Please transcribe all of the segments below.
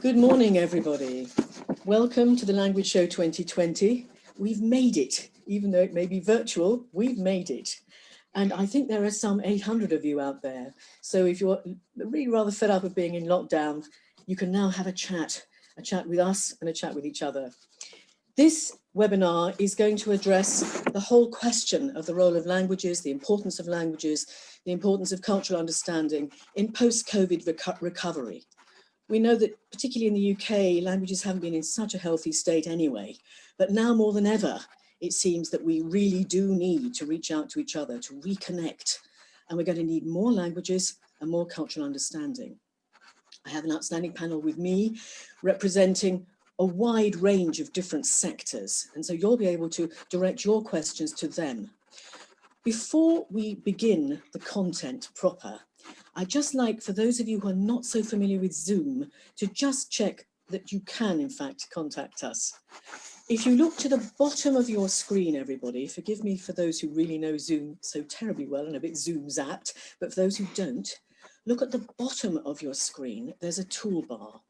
Good morning, everybody. Welcome to the Language Show 2020. We've made it, even though it may be virtual, we've made it. And I think there are some 800 of you out there. So if you're really rather fed up of being in lockdown, you can now have a chat with us and a chat with each other. This webinar is going to address the whole question of the role of languages, the importance of languages, the importance of cultural understanding in post-COVID recovery. We know that particularly in the UK, languages haven't been in such a healthy state anyway, but now more than ever, it seems that we really do need to reach out to each other, to reconnect, and we're going to need more languages and more cultural understanding. I have an outstanding panel with me representing a wide range of different sectors, and so you'll be able to direct your questions to them. Before we begin the content proper, I'd just like, for those of you who are not so familiar with Zoom, to just check that you can, in fact, contact us. If you look to the bottom of your screen, everybody, forgive me for those who really know Zoom so terribly well and a bit Zoom zapped, but for those who don't, look at the bottom of your screen, there's a toolbar,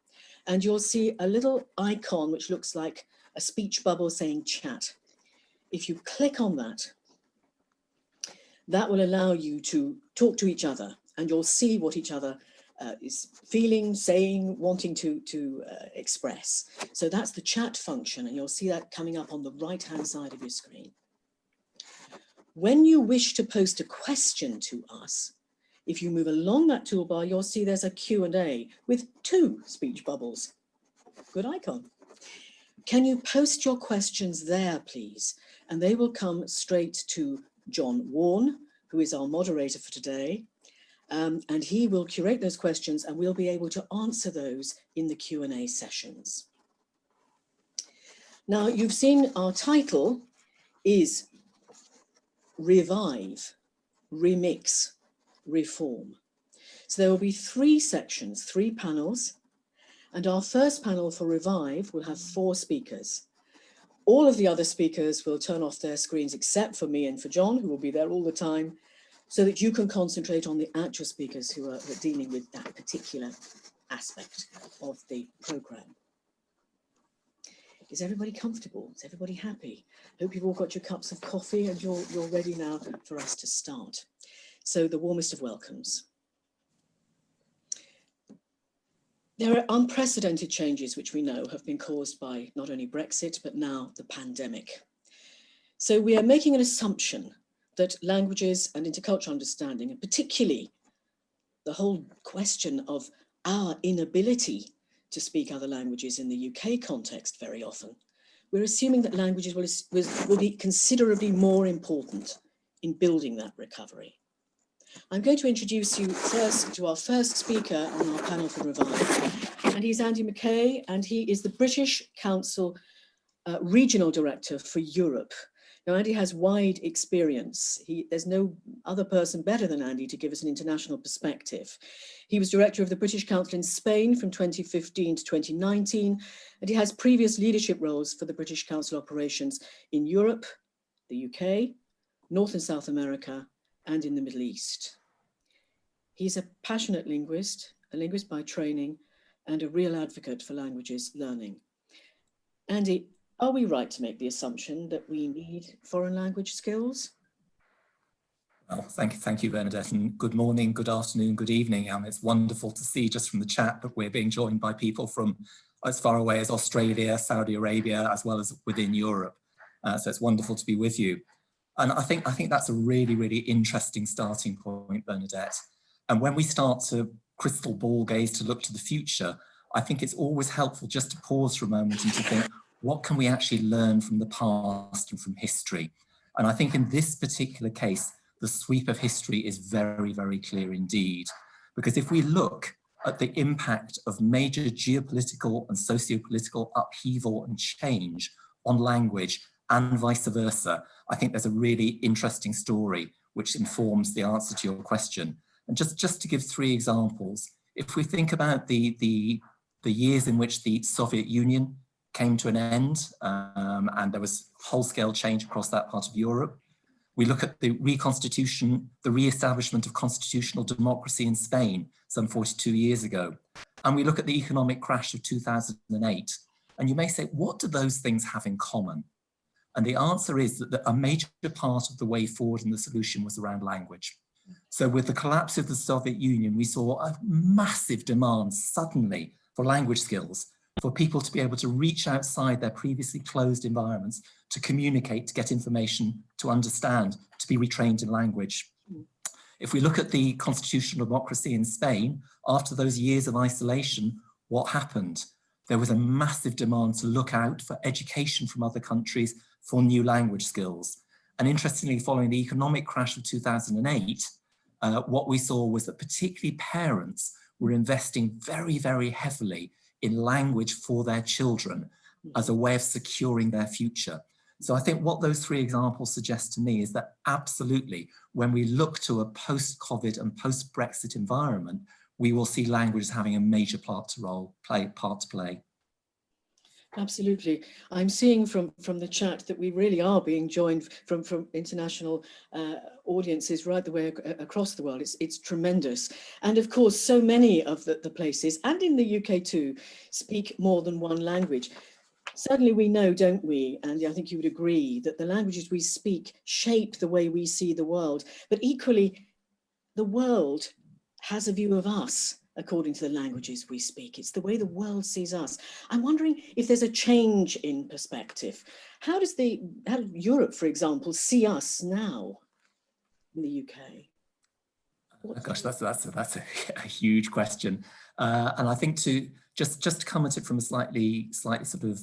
and you'll see a little icon which looks like a speech bubble saying chat. If you click on that, that will allow you to talk to each other, and you'll see what each other is feeling, saying, wanting to express. So that's the chat function, and you'll see that coming up on the right-hand side of your screen. When you wish to post a question to us, if you move along that toolbar, you'll see there's a Q&A with 2 speech bubbles. Good icon. Can you post your questions there, please? And they will come straight to John Warne, who is our moderator for today. And he will curate those questions and we'll be able to answer those in the Q&A sessions. Now, you've seen our title is Revive, Remix, Reform. So there will be 3 sections, 3 panels, and our first panel for Revive will have 4 speakers. All of the other speakers will turn off their screens except for me and for John, who will be there all the time, so that you can concentrate on the actual speakers who are dealing with that particular aspect of the programme. Is everybody comfortable? Is everybody happy? Hope you've all got your cups of coffee and you're ready now for us to start. So the warmest of welcomes. There are unprecedented changes which we know have been caused by not only Brexit, but now the pandemic. So we are making an assumption that languages and intercultural understanding, and particularly the whole question of our inability to speak other languages in the UK context very often, we're assuming that languages will be considerably more important in building that recovery. I'm going to introduce you first to our first speaker on our panel for Revive, and he's Andy McKay, and he is the British Council Regional Director for Europe. Now, Andy has wide experience. There's no other person better than Andy to give us an international perspective. He was director of the British Council in Spain from 2015 to 2019, and he has previous leadership roles for the British Council operations in Europe, the UK, North and South America, and in the Middle East. He's a passionate linguist, a linguist by training, and a real advocate for languages learning. Andy, are we right to make the assumption that we need foreign language skills? Well, thank you, Bernadette, and good morning, good afternoon, good evening. It's wonderful to see just from the chat that we're being joined by people from as far away as Australia, Saudi Arabia, as well as within Europe. So it's wonderful to be with you. And I think that's a really, really interesting starting point, Bernadette. And when we start to crystal ball gaze to look to the future, I think it's always helpful just to pause for a moment and to think, what can we actually learn from the past and from history? And I think in this particular case, the sweep of history is very, very clear indeed. Because if we look at the impact of major geopolitical and socio-political upheaval and change on language and vice versa, I think there's a really interesting story which informs the answer to your question. And just to give 3 examples, if we think about the years in which the Soviet Union came to an end and there was whole-scale change across that part of Europe, We look at the reconstitution, the re-establishment of constitutional democracy in Spain some 42 years ago. And we look at the economic crash of 2008. And you may say, what do those things have in common? And the answer is that a major part of the way forward and the solution was around language. So with the collapse of the Soviet Union, we saw a massive demand suddenly for language skills, for people to be able to reach outside their previously closed environments, to communicate, to get information, to understand, to be retrained in language. If we look at the constitutional democracy in Spain, after those years of isolation, what happened? There was a massive demand to look out for education from other countries for new language skills. And interestingly, following the economic crash of 2008, what we saw was that particularly parents were investing very, very heavily in language for their children as a way of securing their future. So I think what those three examples suggest to me is that absolutely, when we look to a post-COVID and post-Brexit environment, we will see language as having a major part to play. Absolutely. I'm seeing from the chat that we really are being joined from international audiences right the way across the world. It's tremendous. And of course, so many of the places, and in the UK too, speak more than one language. Certainly we know, don't we, Andy, I think you would agree, that the languages we speak shape the way we see the world. But equally, the world has a view of us according to the languages we speak. It's the way the world sees us. I'm wondering if there's a change in perspective. How does Europe, for example, see us now in the UK? Gosh, that's a huge question. And I think to just comment it from a slightly sort of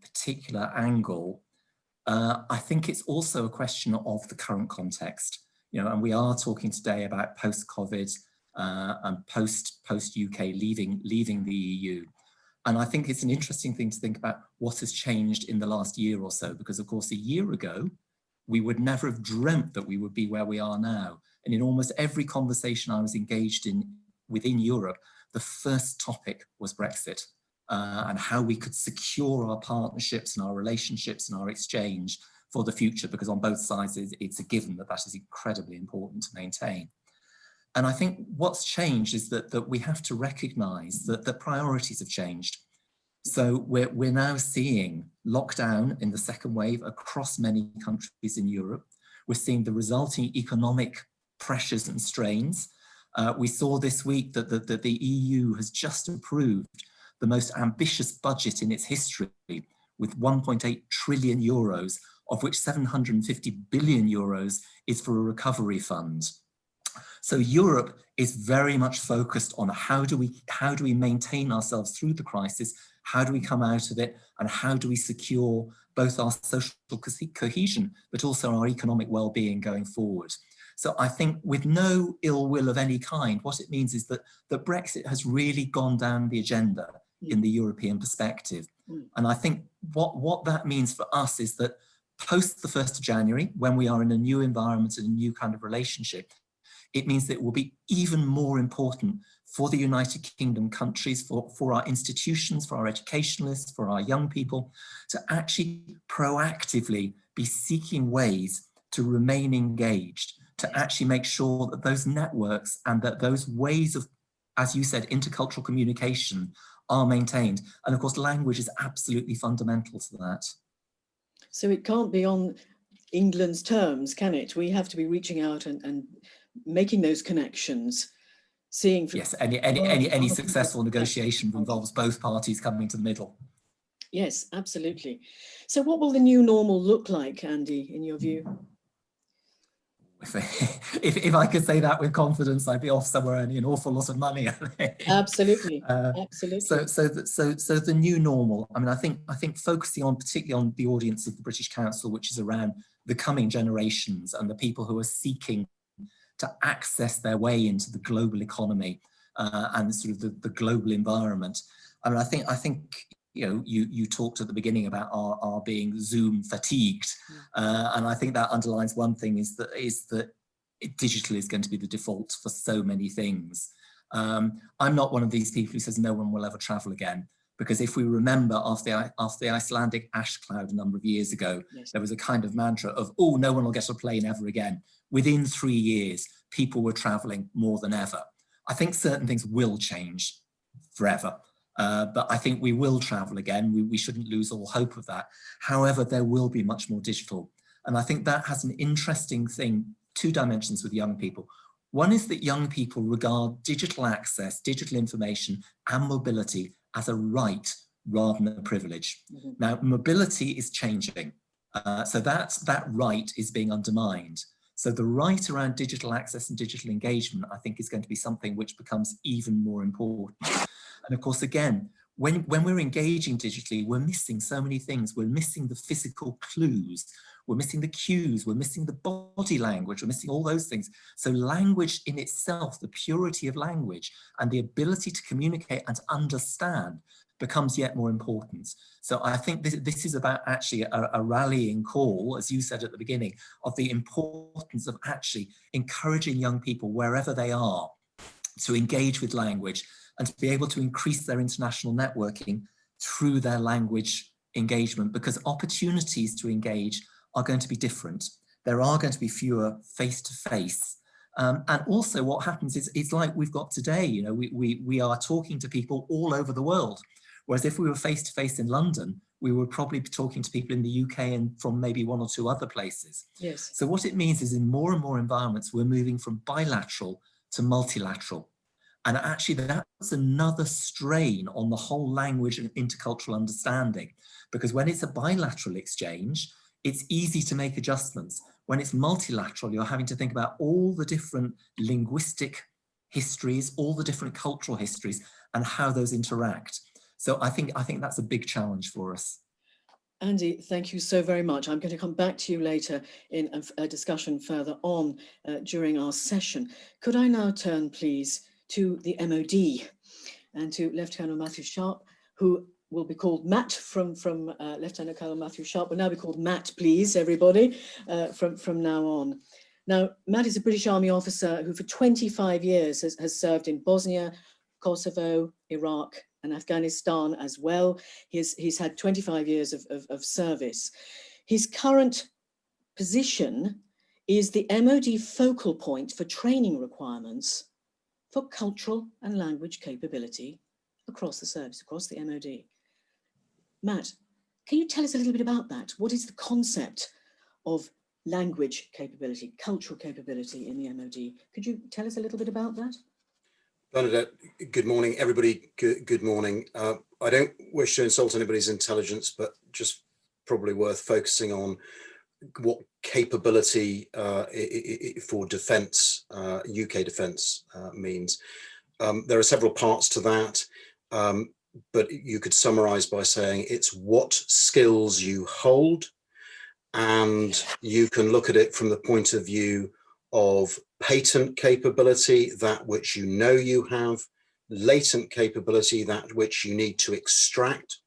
particular angle, I think it's also a question of the current context. And we are talking today about post-COVID and post-UK leaving the EU. And I think it's an interesting thing to think about what has changed in the last year or so, because of course a year ago, we would never have dreamt that we would be where we are now. And in almost every conversation I was engaged in within Europe, the first topic was Brexit and how we could secure our partnerships and our relationships and our exchange for the future, because on both sides, it's a given that is incredibly important to maintain. And I think what's changed is that we have to recognize that the priorities have changed. So we're now seeing lockdown in the second wave across many countries in Europe. We're seeing the resulting economic pressures and strains. We saw this week that the EU has just approved the most ambitious budget in its history, with 1.8 trillion euros, of which 750 billion euros is for a recovery fund. So Europe is very much focused on how do we maintain ourselves through the crisis, how do we come out of it, and how do we secure both our social cohesion, but also our economic well-being going forward. So I think with no ill will of any kind, what it means is that Brexit has really gone down the agenda in the European perspective. And I think what that means for us is that post the 1st of January, when we are in a new environment and a new kind of relationship, it means that it will be even more important for the United Kingdom countries, for our institutions, for our educationalists, for our young people, to actually proactively be seeking ways to remain engaged, to actually make sure that those networks and that those ways of, as you said, intercultural communication are maintained. And of course, language is absolutely fundamental to that. So it can't be on England's terms, can it? We have to be reaching out and making those connections, seeing. Yes, any successful negotiation involves both parties coming to the middle. Yes, absolutely. So what will the new normal look like, Andy, in your view? If I could say that with confidence, I'd be off somewhere earning an awful lot of money. Absolutely, absolutely. So the new normal. I mean, I think focusing on particularly on the audience of the British Council, which is around the coming generations and the people who are seeking to access their way into the global economy and sort of the global environment. I mean, I think. You talked at the beginning about our being Zoom fatigued, and I think that underlines one thing is that digital is going to be the default for so many things. I'm not one of these people who says no one will ever travel again, Because if we remember after the Icelandic ash cloud a number of years ago, Yes. there was a kind of mantra of, oh, no one will get a plane ever again. Within 3 years, people were traveling more than ever. I think certain things will change forever, but I think we will travel again. We shouldn't lose all hope of that. However, there will be much more digital. And I think that has an interesting thing, 2 dimensions with young people. One is that young people regard digital access, digital information and mobility as a right rather than a privilege. Mm-hmm. Now, mobility is changing. So that right is being undermined. So the right around digital access and digital engagement, I think, is going to be something which becomes even more important. And of course, again, when we're engaging digitally, we're missing so many things. We're missing the physical clues. We're missing the cues. We're missing the body language. We're missing all those things. So language in itself, the purity of language and the ability to communicate and to understand becomes yet more important. So I think this is about actually a rallying call, as you said at the beginning, of the importance of actually encouraging young people wherever they are to engage with language and to be able to increase their international networking through their language engagement, because opportunities to engage are going to be different. There are going to be fewer face-to-face. And also what happens is it's like we've got today, you know, we are talking to people all over the world. Whereas if we were face-to-face in London, we would probably be talking to people in the UK and from maybe 1 or 2 other places. Yes. So what it means is in more and more environments, we're moving from bilateral to multilateral. And actually that's another strain on the whole language and intercultural understanding, because when it's a bilateral exchange, it's easy to make adjustments. When it's multilateral, you're having to think about all the different linguistic histories, all the different cultural histories, and how those interact. So I think that's a big challenge for us. Andy, thank you so very much. I'm going to come back to you later in a discussion further on during our session. Could I now turn, please, to the MOD and to Lieutenant Matthew Sharp, who will be called Matt from Lieutenant Colonel Matthew Sharp will now be called Matt, please, everybody, from now on. Now, Matt is a British Army officer who for 25 years has served in Bosnia, Kosovo, Iraq, and Afghanistan as well. He's had 25 years of service. His current position is the MOD focal point for training requirements for cultural and language capability across the service, across the MOD. Matt, can you tell us a little bit about that? What is the concept of language capability, cultural capability in the MOD? Could you tell us a little bit about that? Bernadette, good morning, everybody. Good morning. I don't wish to insult anybody's intelligence, but just probably worth focusing on what capability for defence, UK defence means. There are several parts to that, but you could summarise by saying it's what skills you hold, and you can look at it from the point of view of patent capability, that which you know you have, latent capability, that which you need to extract.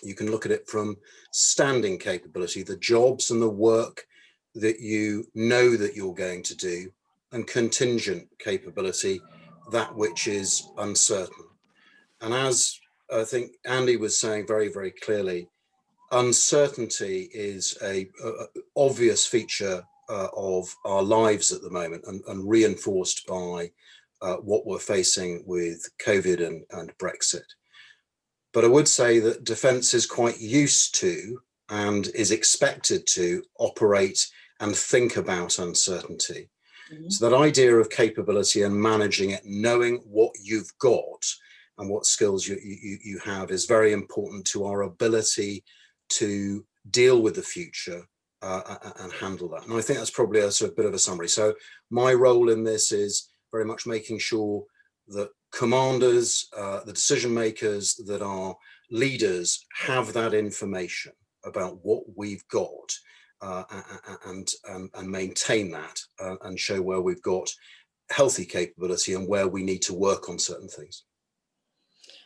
You can look at it from standing capability, the jobs and the work that you know that you're going to do, and contingent capability, that which is uncertain. And as I think Andy was saying very, very clearly, uncertainty is an obvious feature of our lives at the moment, and reinforced by what we're facing with COVID and Brexit. But I would say that defence is quite used to and is expected to operate and think about uncertainty. Mm-hmm. So that idea of capability and managing it, knowing what you've got and what skills you have, is very important to our ability to deal with the future and handle that. And I think that's probably a sort of bit of a summary. So my role in this is very much making sure that commanders, the decision makers that are leaders, have that information about what we've got and maintain that and show where we've got healthy capability and where we need to work on certain things.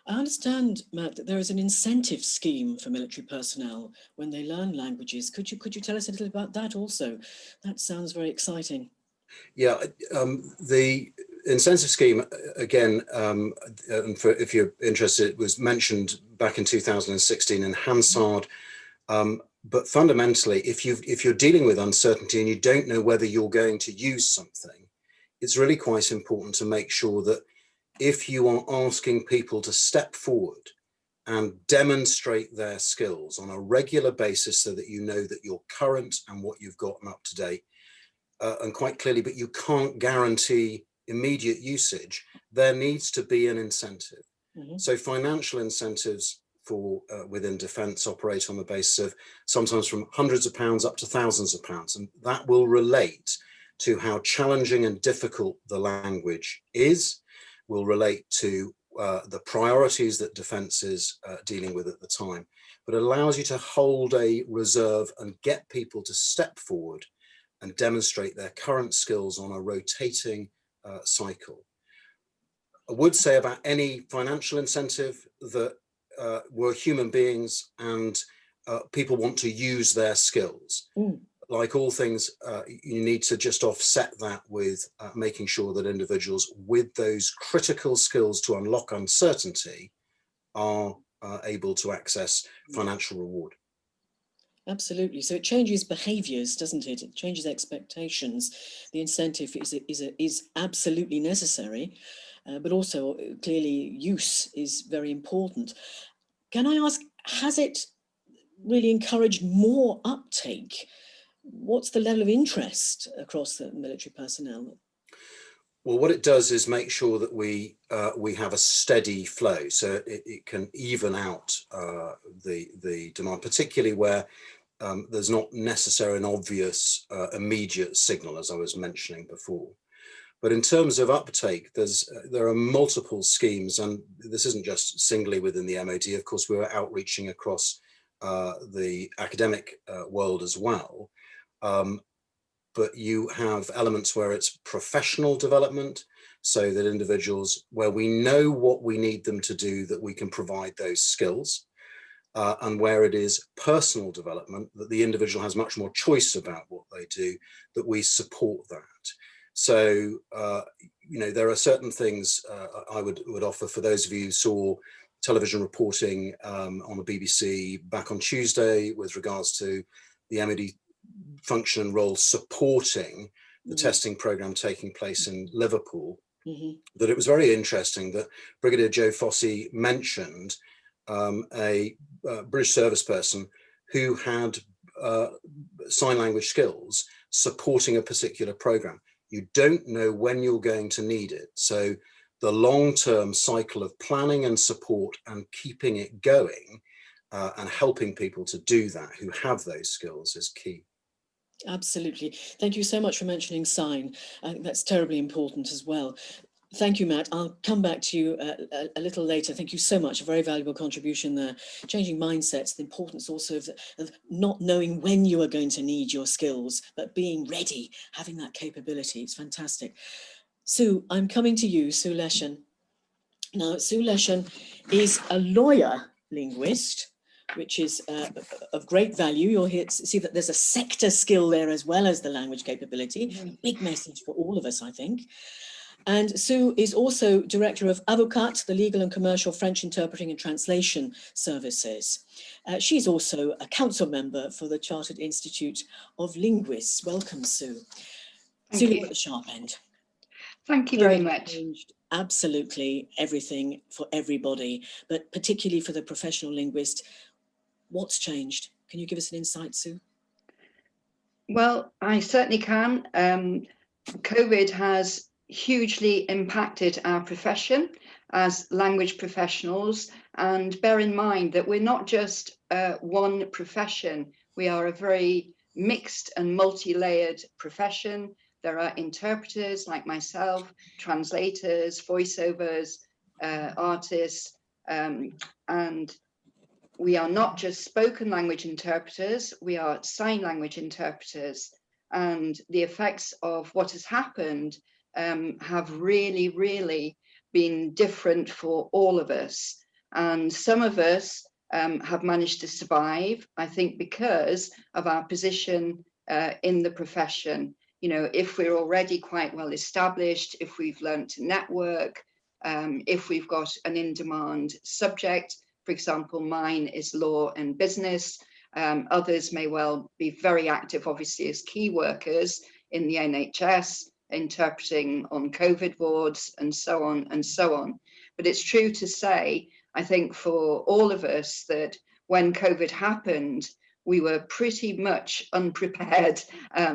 I understand, Matt, that there is an incentive scheme for military personnel when they learn languages. Could you tell us a little about that also? That sounds very exciting. Yeah, the incentive scheme, again, and for, if you're interested, it was mentioned back in 2016 in Hansard. But fundamentally, if you're dealing with uncertainty and you don't know whether you're going to use something, it's really quite important to make sure that if you are asking people to step forward and demonstrate their skills on a regular basis so that you know that you're current and what you've got and up to date, and quite clearly, but you can't guarantee immediate usage, there needs to be an incentive. Mm-hmm. So financial incentives for within defence operate on the basis of sometimes from hundreds of pounds up to thousands of pounds, and that will relate to how challenging and difficult the language is, will relate to the priorities that defence is dealing with at the time, but it allows you to hold a reserve and get people to step forward and demonstrate their current skills on a rotating cycle. I would say about any financial incentive that we're human beings and people want to use their skills. Like all things, you need to just offset that with making sure that individuals with those critical skills to unlock uncertainty are able to access financial reward. Absolutely. So it changes behaviours, doesn't it? It changes expectations. The incentive is absolutely necessary, but also clearly use is very important. Can I ask, has it really encouraged more uptake? What's the level of interest across the military personnel? Well, what it does is make sure that we have a steady flow, so it can even out the demand, particularly where there's not necessarily an obvious immediate signal, as I was mentioning before. But in terms of uptake, there are multiple schemes, and this isn't just singly within the MOD. Of course, we were outreaching across the academic world as well. But you have elements where it's professional development, so that individuals, where we know what we need them to do, that we can provide those skills, and where it is personal development, that the individual has much more choice about what they do, that we support that. So, you know, there are certain things I would offer for those of you who saw television reporting on the BBC back on Tuesday with regards to the MOD function and role supporting the testing program taking place in Liverpool, that it was very interesting that Brigadier Joe Fossey mentioned a British service person who had sign language skills supporting a particular program. You don't know when you're going to need it. So the long-term cycle of planning and support and keeping it going and helping people to do that who have those skills is key. Absolutely. Thank you so much for mentioning sign. I think that's terribly important as well. Thank you, Matt. I'll come back to you a little later. Thank you so much. A very valuable contribution there. Changing mindsets, the importance also of not knowing when you are going to need your skills, but being ready, having that capability. It's fantastic. Sue, I'm coming to you, Sue Leshen. Now, Sue Leshen is a lawyer linguist, which is of great value. You'll see that there's a sector skill there as well as the language capability. Big message for all of us, I think. And Sue is also director of Avocat, the legal and commercial French interpreting and translation services. She's also a council member for the Chartered Institute of Linguists. Welcome, Sue. Sue, you're at the sharp end. Thank you very much. Changed absolutely everything for everybody, but particularly for the professional linguist. What's changed? Can you give us an insight, Sue? Well, I certainly can. COVID has hugely impacted our profession as language professionals, and bear in mind that we're not just one profession. We are a very mixed and multi-layered profession. There are interpreters like myself, translators, voiceovers, artists, and we are not just spoken language interpreters, we are sign language interpreters. And the effects of what has happened have really, really been different for all of us. And some of us have managed to survive, I think, because of our position in the profession. you know, if we're already quite well established, if we've learned to network, if we've got an in-demand subject, for example, mine is law and business. Others may well be very active, obviously, as key workers in the NHS, interpreting on COVID wards and so on and so on. But it's true to say, I think for all of us, that when COVID happened, we were pretty much unprepared,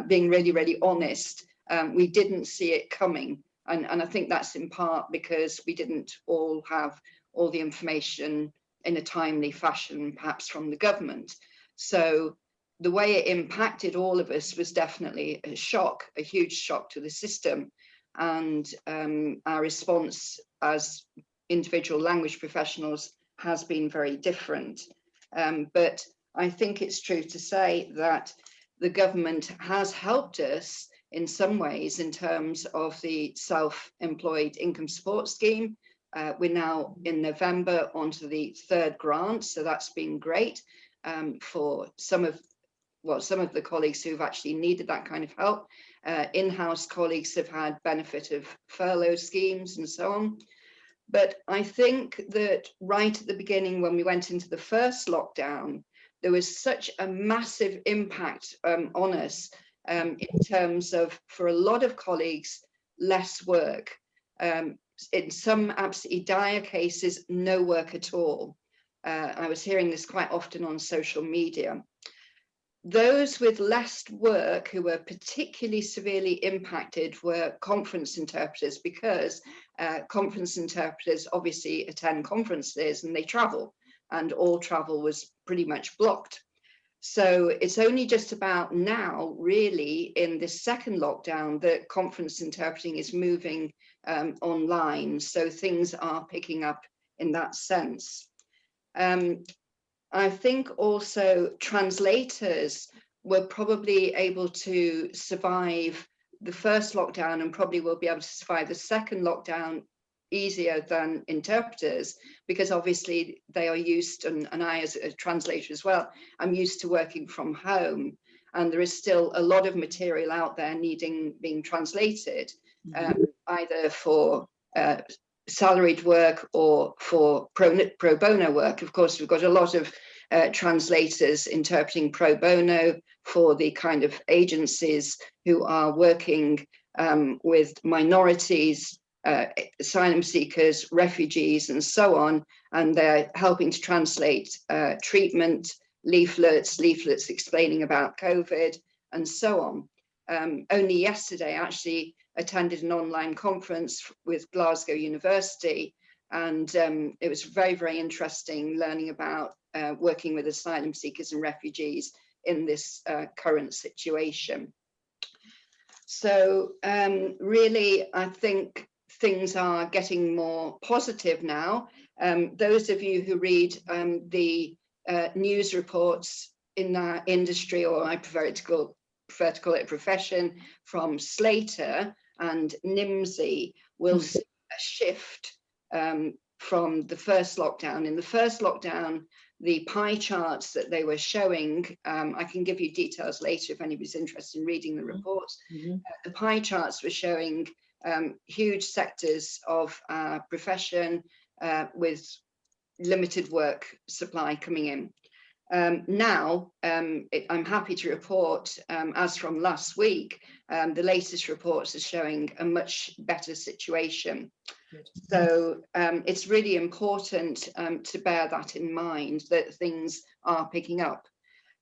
being really, really honest. We didn't see it coming. And I think that's in part because we didn't all have all the information in a timely fashion, perhaps from the government. So the way it impacted all of us was definitely a shock, a huge shock to the system. And our response as individual language professionals has been very different. But I think it's true to say that the government has helped us in some ways in terms of the self-employed income support scheme. We're now in November onto the third grant, so that's been great for some of the colleagues who've actually needed that kind of help. In-house colleagues have had benefit of furlough schemes and so on. But I think that right at the beginning, when we went into the first lockdown, there was such a massive impact on us in terms of, for a lot of colleagues, less work. In some absolutely dire cases, no work at all. I was hearing this quite often on social media. Those with less work who were particularly severely impacted were conference interpreters, because conference interpreters obviously attend conferences and they travel, and all travel was pretty much blocked. So it's only just about now, really, in this second lockdown, that conference interpreting is moving online. So things are picking up in that sense. I think also translators were probably able to survive the first lockdown and probably will be able to survive the second lockdown easier than interpreters, because obviously they are used, and I as a translator as well, I'm used to working from home, and there is still a lot of material out there needing being translated, either for salaried work or for pro bono work. Of course, we've got a lot of translators interpreting pro bono for the kind of agencies who are working with minorities, asylum seekers, refugees, and so on, and they're helping to translate treatment leaflets explaining about COVID, and so on. Only yesterday, I actually attended an online conference with Glasgow University, and it was very, very interesting learning about working with asylum seekers and refugees in this current situation. So really, I think things are getting more positive now. Those of you who read the news reports in our industry, or I prefer to call it profession, from Slater and NIMSY, will see a shift from the first lockdown. In the first lockdown, the pie charts that they were showing, I can give you details later if anybody's interested in reading the reports. The pie charts were showing huge sectors of our profession with limited work supply coming in. Now, I'm happy to report, as from last week, the latest reports are showing a much better situation. So it's really important to bear that in mind, that things are picking up.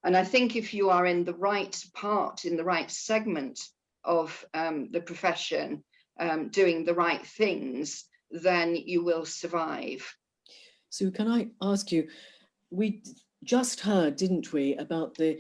And I think if you are in the right part, in the right segment of the profession, doing the right things, then you will survive. So can I ask you, we just heard, didn't we, about the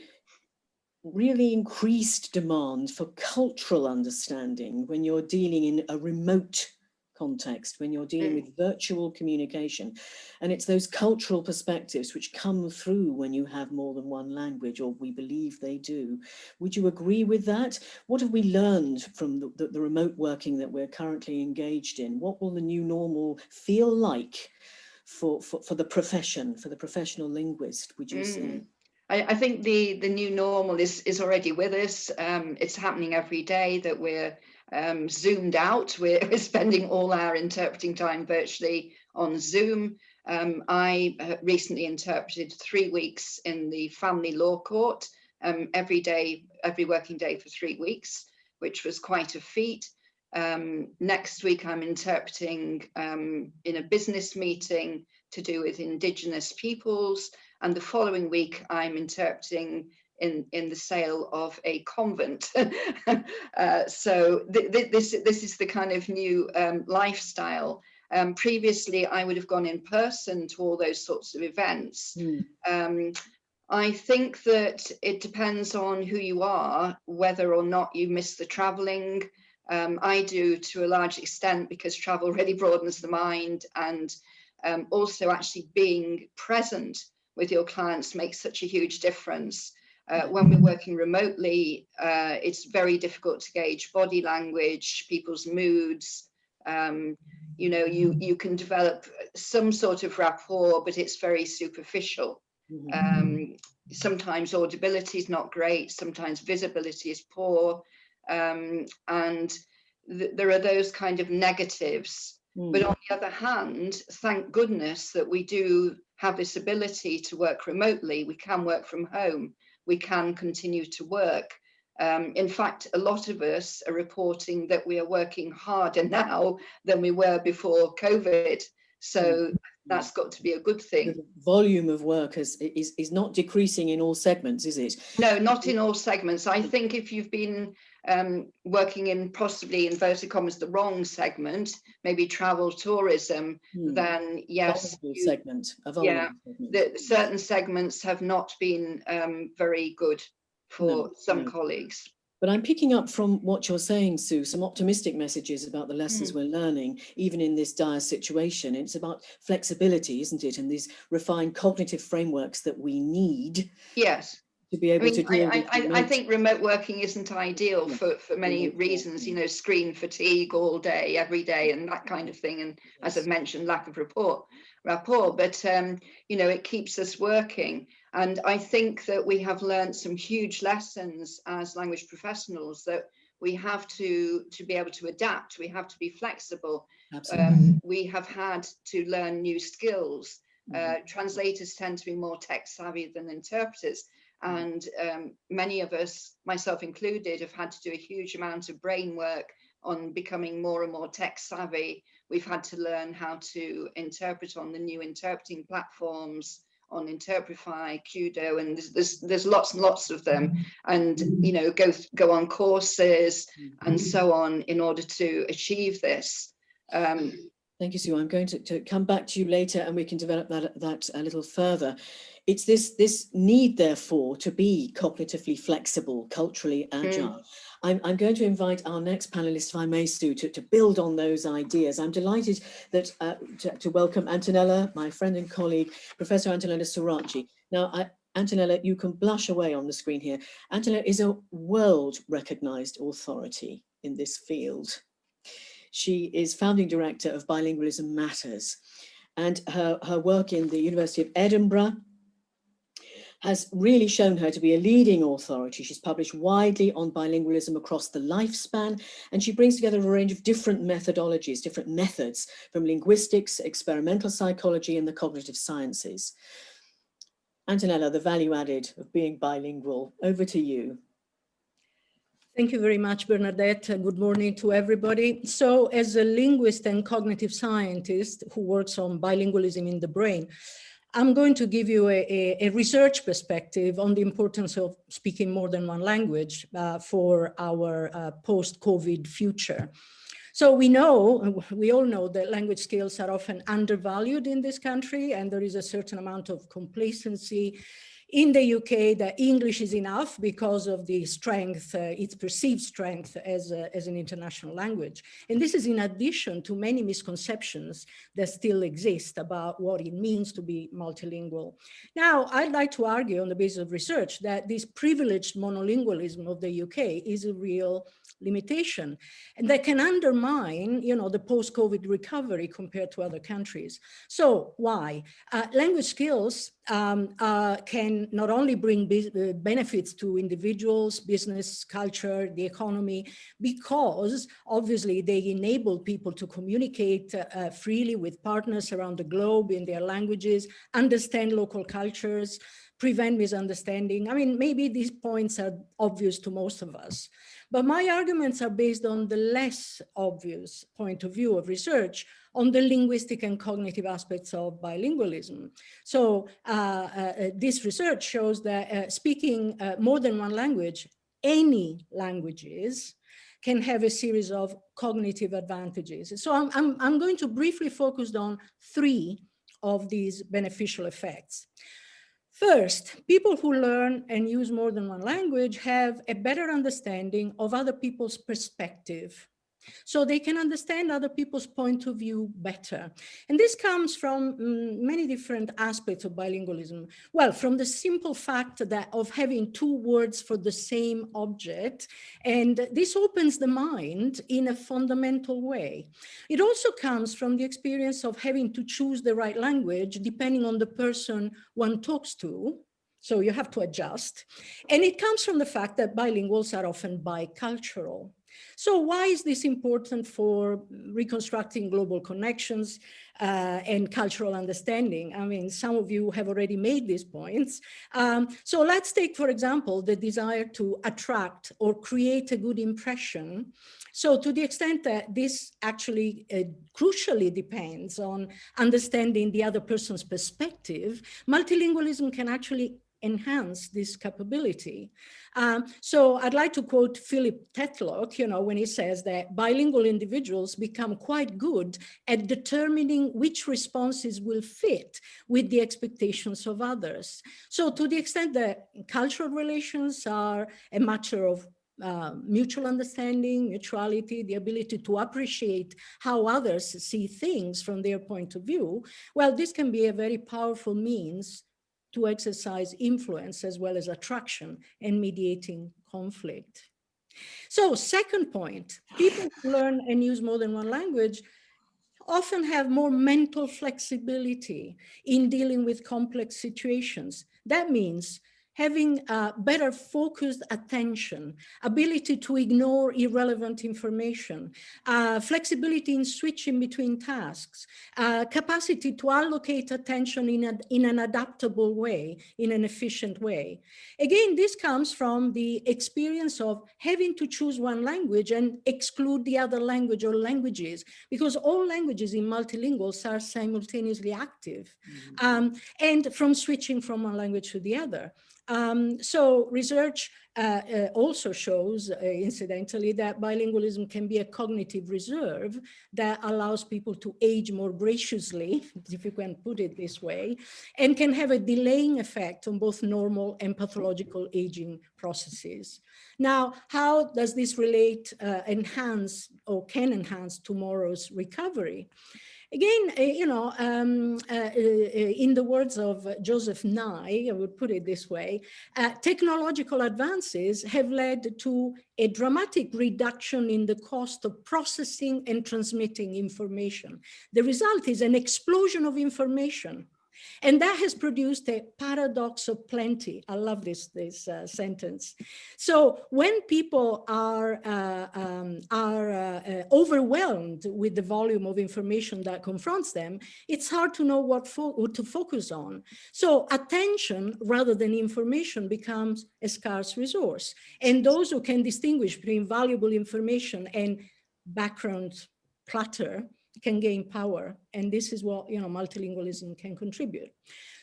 really increased demand for cultural understanding when you're dealing in a remote context, when you're dealing with virtual communication. And it's those cultural perspectives which come through when you have more than one language, or we believe they do. Would you agree with that? What have we learned from the remote working that we're currently engaged in? What will the new normal feel like for the profession, for the professional linguist, would you say? I think the new normal is already with us. It's happening every day that we're zoomed out. We're spending all our interpreting time virtually on Zoom. I recently interpreted 3 weeks in the family law court, every working day for 3 weeks, which was quite a feat. Next week, I'm interpreting in a business meeting to do with Indigenous peoples. And the following week, I'm interpreting in the sale of a convent. So this is the kind of new lifestyle. Previously, I would have gone in person to all those sorts of events. I think that it depends on who you are, whether or not you miss the traveling. I do to a large extent, because travel really broadens the mind, and also actually being present with your clients makes such a huge difference. When we're working remotely, it's very difficult to gauge body language, people's moods. You know, you can develop some sort of rapport, but it's very superficial. Sometimes audibility is not great, sometimes visibility is poor, and there are those kind of negatives. But on the other hand, thank goodness that we do have this ability to work remotely. We can work from home. We can continue to work. In fact, a lot of us are reporting that we are working harder now than we were before COVID. So that's got to be a good thing. The volume of work is not decreasing in all segments, is it? No, not in all segments. I think if you've been working in possibly inverted commas the wrong segment, maybe travel tourism, then yes, certain segments have not been very good for some colleagues. But I'm picking up from what you're saying, Sue, some optimistic messages about the lessons we're learning, even in this dire situation. It's about flexibility, isn't it? And these refined cognitive frameworks that we need. Yes. To be able to deal with I think remote working isn't ideal for many reasons, you know, screen fatigue all day, every day, and that kind of thing. And as I've mentioned, lack of rapport. But, you know, it keeps us working. And I think that we have learned some huge lessons as language professionals, that we have to be able to adapt. We have to be flexible. We have had to learn new skills. Translators tend to be more tech savvy than interpreters. And many of us, myself included, have had to do a huge amount of brain work on becoming more and more tech savvy. We've had to learn how to interpret on the new interpreting platforms, on Interprify, Kudo, and there's lots and lots of them. And you know, go on courses and so on in order to achieve this. Thank you, Sue. I'm going to come back to you later, and we can develop that a little further. It's this need, therefore, to be cognitively flexible, culturally agile. I'm going to invite our next panelist, if I may, Sue, to build on those ideas. I'm delighted that to welcome Antonella, my friend and colleague, Professor Antonella Sorachi. Now, Antonella, you can blush away on the screen here. Antonella is a world-recognized authority in this field. She is founding director of Bilingualism Matters, and her work in the University of Edinburgh has really shown her to be a leading authority. She's published widely on bilingualism across the lifespan, and she brings together a range of different methodologies, different methods, from linguistics, experimental psychology, and the cognitive sciences. Antonella, the value added of being bilingual, over to you. Thank you very much, Bernadette. Good morning to everybody. So as a linguist and cognitive scientist who works on bilingualism in the brain, I'm going to give you a research perspective on the importance of speaking more than one language for our post-COVID future. So we all know that language skills are often undervalued in this country, and there is a certain amount of complacency in the UK that English is enough because of the strength, its perceived strength as an international language. And this is in addition to many misconceptions that still exist about what it means to be multilingual. Now, I'd like to argue on the basis of research that this privileged monolingualism of the UK is a real limitation, and that can undermine, the post-COVID recovery compared to other countries. So why? Language skills can not only bring benefits to individuals, business, culture, the economy, because obviously they enable people to communicate freely with partners around the globe in their languages, understand local cultures, prevent misunderstanding. I mean, maybe these points are obvious to most of us, but my arguments are based on the less obvious point of view of research on the linguistic and cognitive aspects of bilingualism. So this research shows that speaking more than one language, any languages, can have a series of cognitive advantages. So I'm going to briefly focus on 3 of these beneficial effects. First, people who learn and use more than one language have a better understanding of other people's perspective. So they can understand other people's point of view better. And this comes from many different aspects of bilingualism. Well, from the simple fact that of having 2 words for the same object, and this opens the mind in a fundamental way. It also comes from the experience of having to choose the right language depending on the person one talks to. So you have to adjust. And it comes from the fact that bilinguals are often bicultural. So why is this important for reconstructing global connections and cultural understanding? I mean, some of you have already made these points. So let's take, for example, the desire to attract or create a good impression. So to the extent that this actually crucially depends on understanding the other person's perspective, multilingualism can actually enhance this capability. So I'd like to quote Philip Tetlock, when he says that bilingual individuals become quite good at determining which responses will fit with the expectations of others. So to the extent that cultural relations are a matter of mutual understanding, mutuality, the ability to appreciate how others see things from their point of view, well, this can be a very powerful means to exercise influence as well as attraction and mediating conflict. So second point, people who learn and use more than one language often have more mental flexibility in dealing with complex situations. That means having better focused attention, ability to ignore irrelevant information, flexibility in switching between tasks, capacity to allocate attention in an adaptable way, in an efficient way. Again, this comes from the experience of having to choose one language and exclude the other language or languages, because all languages in multilinguals are simultaneously active, and from switching from one language to the other. So research also shows, incidentally, that bilingualism can be a cognitive reserve that allows people to age more graciously, if you can put it this way, and can have a delaying effect on both normal and pathological aging processes. Now, how does this relate, enhance, or can enhance tomorrow's recovery? Again, in the words of Joseph Nye, I would put it this way, technological advances have led to a dramatic reduction in the cost of processing and transmitting information. The result is an explosion of information. And that has produced a paradox of plenty. I love this sentence. So when people are overwhelmed with the volume of information that confronts them, it's hard to know what to focus on. So attention rather than information becomes a scarce resource. And those who can distinguish between valuable information and background clutter can gain power. And this is what multilingualism can contribute.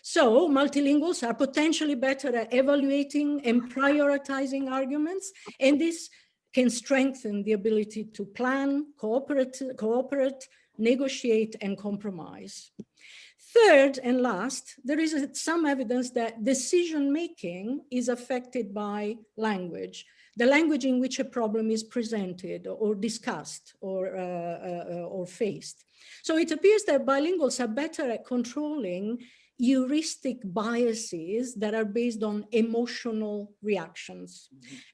So multilinguals are potentially better at evaluating and prioritizing arguments, and this can strengthen the ability to plan, cooperate, negotiate, and compromise. Third and last, there is some evidence that decision-making is affected by language, the language in which a problem is presented or discussed or faced. So it appears that bilinguals are better at controlling heuristic biases that are based on emotional reactions.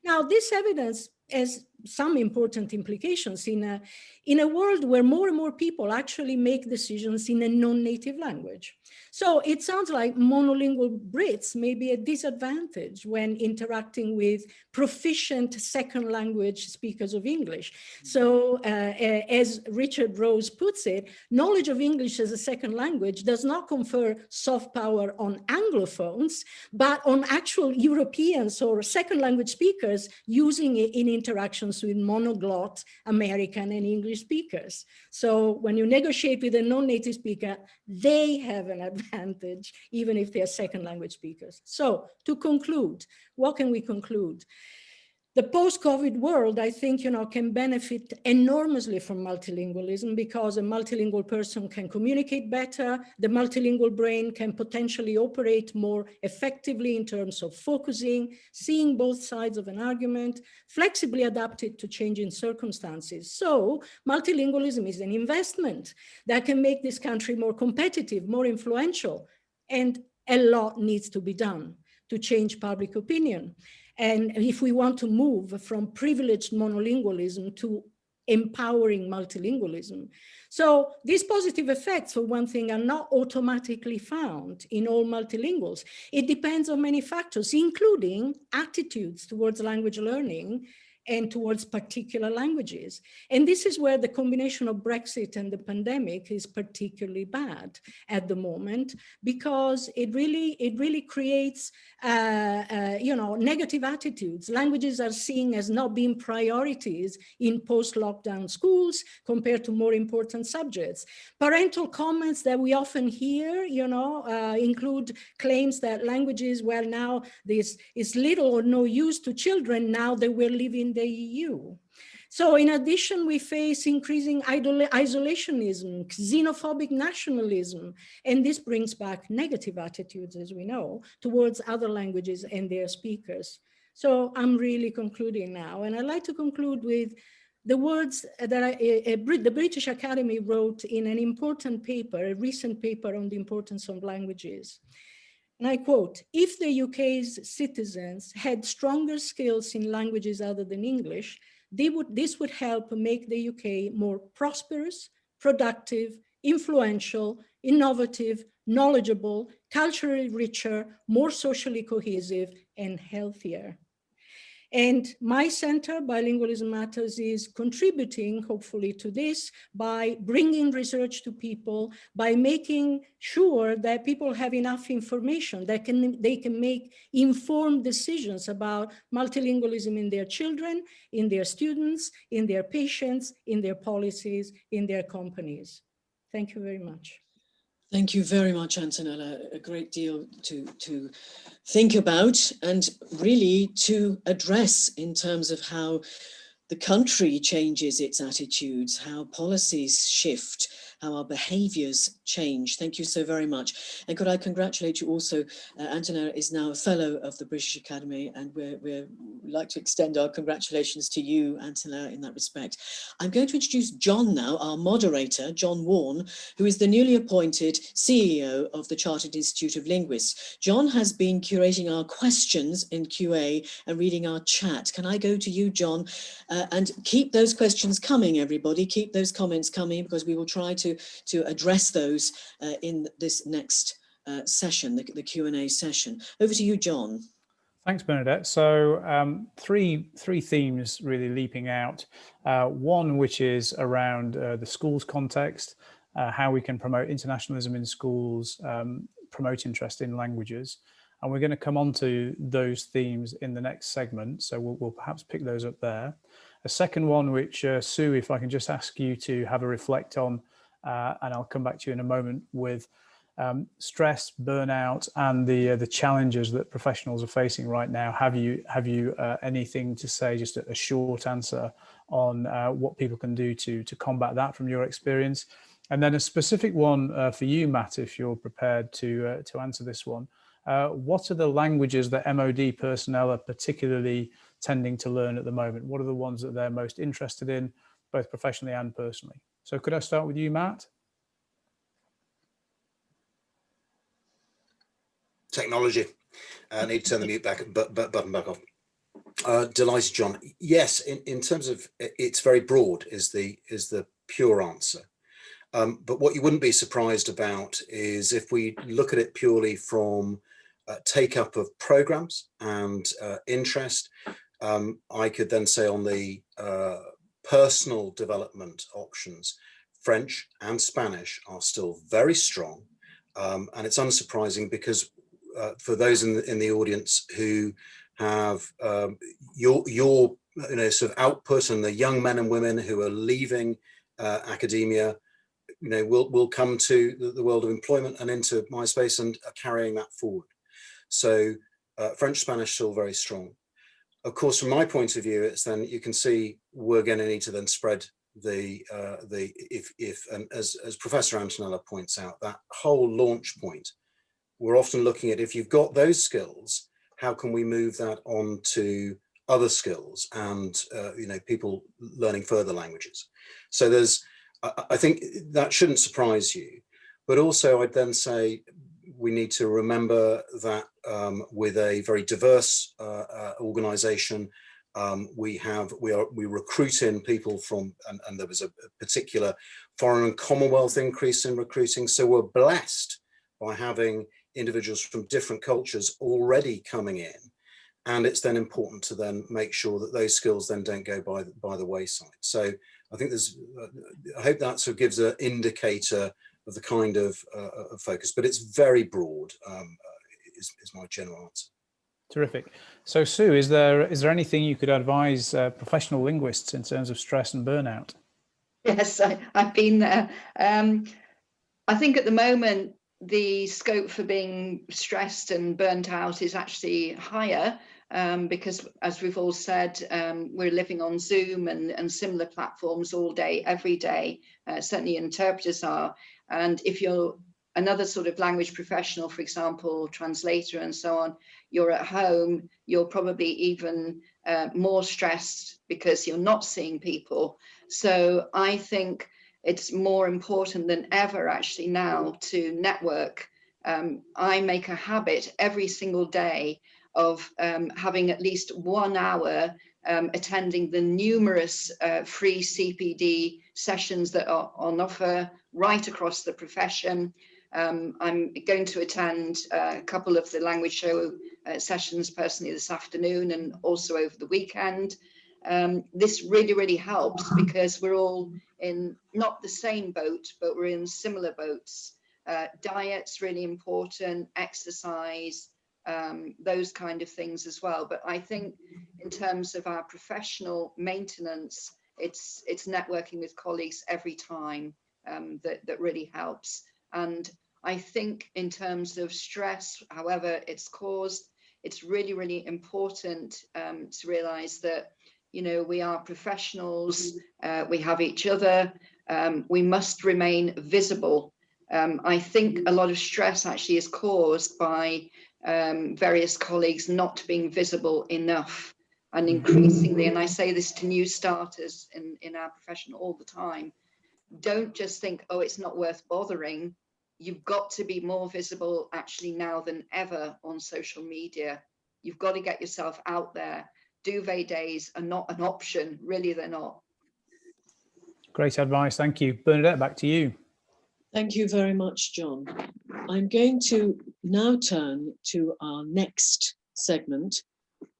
Now, this evidence has some important implications in a world where more and more people actually make decisions in a non-native language. So it sounds like monolingual Brits may be a disadvantage when interacting with proficient second language speakers of English. So as Richard Rose puts it, knowledge of English as a second language does not confer soft power on Anglophones, but on actual Europeans or second language speakers using it in interactions with monoglot American and English speakers. So when you negotiate with a non-native speaker, they have an advantage, even if they're second language speakers. So to conclude, what can we conclude? The post-COVID world, I think, can benefit enormously from multilingualism because a multilingual person can communicate better. The multilingual brain can potentially operate more effectively in terms of focusing, seeing both sides of an argument, flexibly adapted to changing circumstances. So multilingualism is an investment that can make this country more competitive, more influential, and a lot needs to be done to change public opinion. And if we want to move from privileged monolingualism to empowering multilingualism. So these positive effects, for one thing, are not automatically found in all multilinguals. It depends on many factors, including attitudes towards language learning and towards particular languages. And this is where the combination of Brexit and the pandemic is particularly bad at the moment, because it really creates negative attitudes. Languages are seen as not being priorities in post-lockdown schools compared to more important subjects. Parental comments that we often hear, include claims that languages, well, now this is little or no use to children now that we're leaving the EU. So in addition, we face increasing isolationism, xenophobic nationalism, and this brings back negative attitudes, as we know, towards other languages and their speakers. So I'm really concluding now, and I'd like to conclude with the words that the British Academy wrote in an important paper, a recent paper on the importance of languages. And I quote, "If the UK's citizens had stronger skills in languages other than English, this would help make the UK more prosperous, productive, influential, innovative, knowledgeable, culturally richer, more socially cohesive, and healthier." And my center, Bilingualism Matters, is contributing, hopefully, to this by bringing research to people, by making sure that people have enough information that they can make informed decisions about multilingualism in their children, in their students, in their patients, in their policies, in their companies. Thank you very much. Thank you very much, Antonella. A great deal to think about and really to address in terms of how the country changes its attitudes, how policies shift, how our behaviours change. Thank you so very much. And could I congratulate you also, Antonella is now a fellow of the British Academy, and we'd like to extend our congratulations to you, Antonella, in that respect. I'm going to introduce John now, our moderator, John Warne, who is the newly appointed CEO of the Chartered Institute of Linguists. John has been curating our questions in QA and reading our chat. Can I go to you, John? And keep those questions coming, everybody. Keep those comments coming, because we will try to address those in this next session, the Q&A session. Over to you, John. Thanks, Bernadette. So three themes really leaping out. One, which is around the schools context, how we can promote internationalism in schools, promote interest in languages. And we're going to come on to those themes in the next segment. So we'll perhaps pick those up there. A second one, which Sue, if I can just ask you to have a reflect on, and I'll come back to you in a moment, with stress, burnout, and the challenges that professionals are facing right now. Have you anything to say, just a short answer on what people can do to combat that from your experience? And then a specific one for you, Matt, if you're prepared to answer this one. What are the languages that MOD personnel are particularly tending to learn at the moment? What are the ones that they're most interested in, both professionally and personally? So could I start with you, Matt? Technology. I need to turn the mute button back off. Delighted, John. Yes, in terms of it's very broad is the pure answer. But what you wouldn't be surprised about is if we look at it purely from take up of programs and interest, I could then say on the personal development options, French and Spanish are still very strong. And it's unsurprising because for those in the audience who have your sort of output, and the young men and women who are leaving academia, will come to the world of employment and into MySpace and are carrying that forward. So French, Spanish still very strong. Of course, from my point of view, it's then you can see we're going to need to then spread and as Professor Antonella points out, that whole launch point. We're often looking at, if you've got those skills, how can we move that on to other skills and people learning further languages. So I think that shouldn't surprise you, but also I'd then say we need to remember that with a very diverse organization, we recruit in people from, and there was a particular foreign and Commonwealth increase in recruiting. So we're blessed by having individuals from different cultures already coming in. And it's then important to then make sure that those skills then don't go by the wayside. So I think I hope that sort of gives an indicator of the kind of focus, but it's very broad, is my general answer. Terrific. So Sue, is there anything you could advise professional linguists in terms of stress and burnout? Yes, I've been there. I think at the moment, the scope for being stressed and burnt out is actually higher because, as we've all said, we're living on Zoom and similar platforms all day, every day. Certainly interpreters are. And if you're another sort of language professional, for example, translator and so on, you're at home, you're probably even more stressed because you're not seeing people. So I think it's more important than ever actually now to network. I make a habit every single day of having at least 1 hour attending the numerous free CPD sessions that are on offer right across the profession. I'm going to attend a couple of the language show sessions personally this afternoon and also over the weekend. This really helps because we're all in not the same boat, but we're in similar boats. Diet's really important, exercise, those kind of things as well. But I think in terms of our professional maintenance, it's networking with colleagues every time that really helps. And I think in terms of stress, however it's caused, it's really important to realize that, we are professionals, we have each other, we must remain visible. I think a lot of stress actually is caused by various colleagues not being visible enough, and increasingly, and I say this to new starters in our profession all the time, don't just think, oh, it's not worth bothering. You've got to be more visible actually now than ever on social media. You've got to get yourself out there. Duvet days are not an option, really they're not. Great advice, thank you. Bernadette, back to you. Thank you very much, John. I'm going to now turn to our next segment,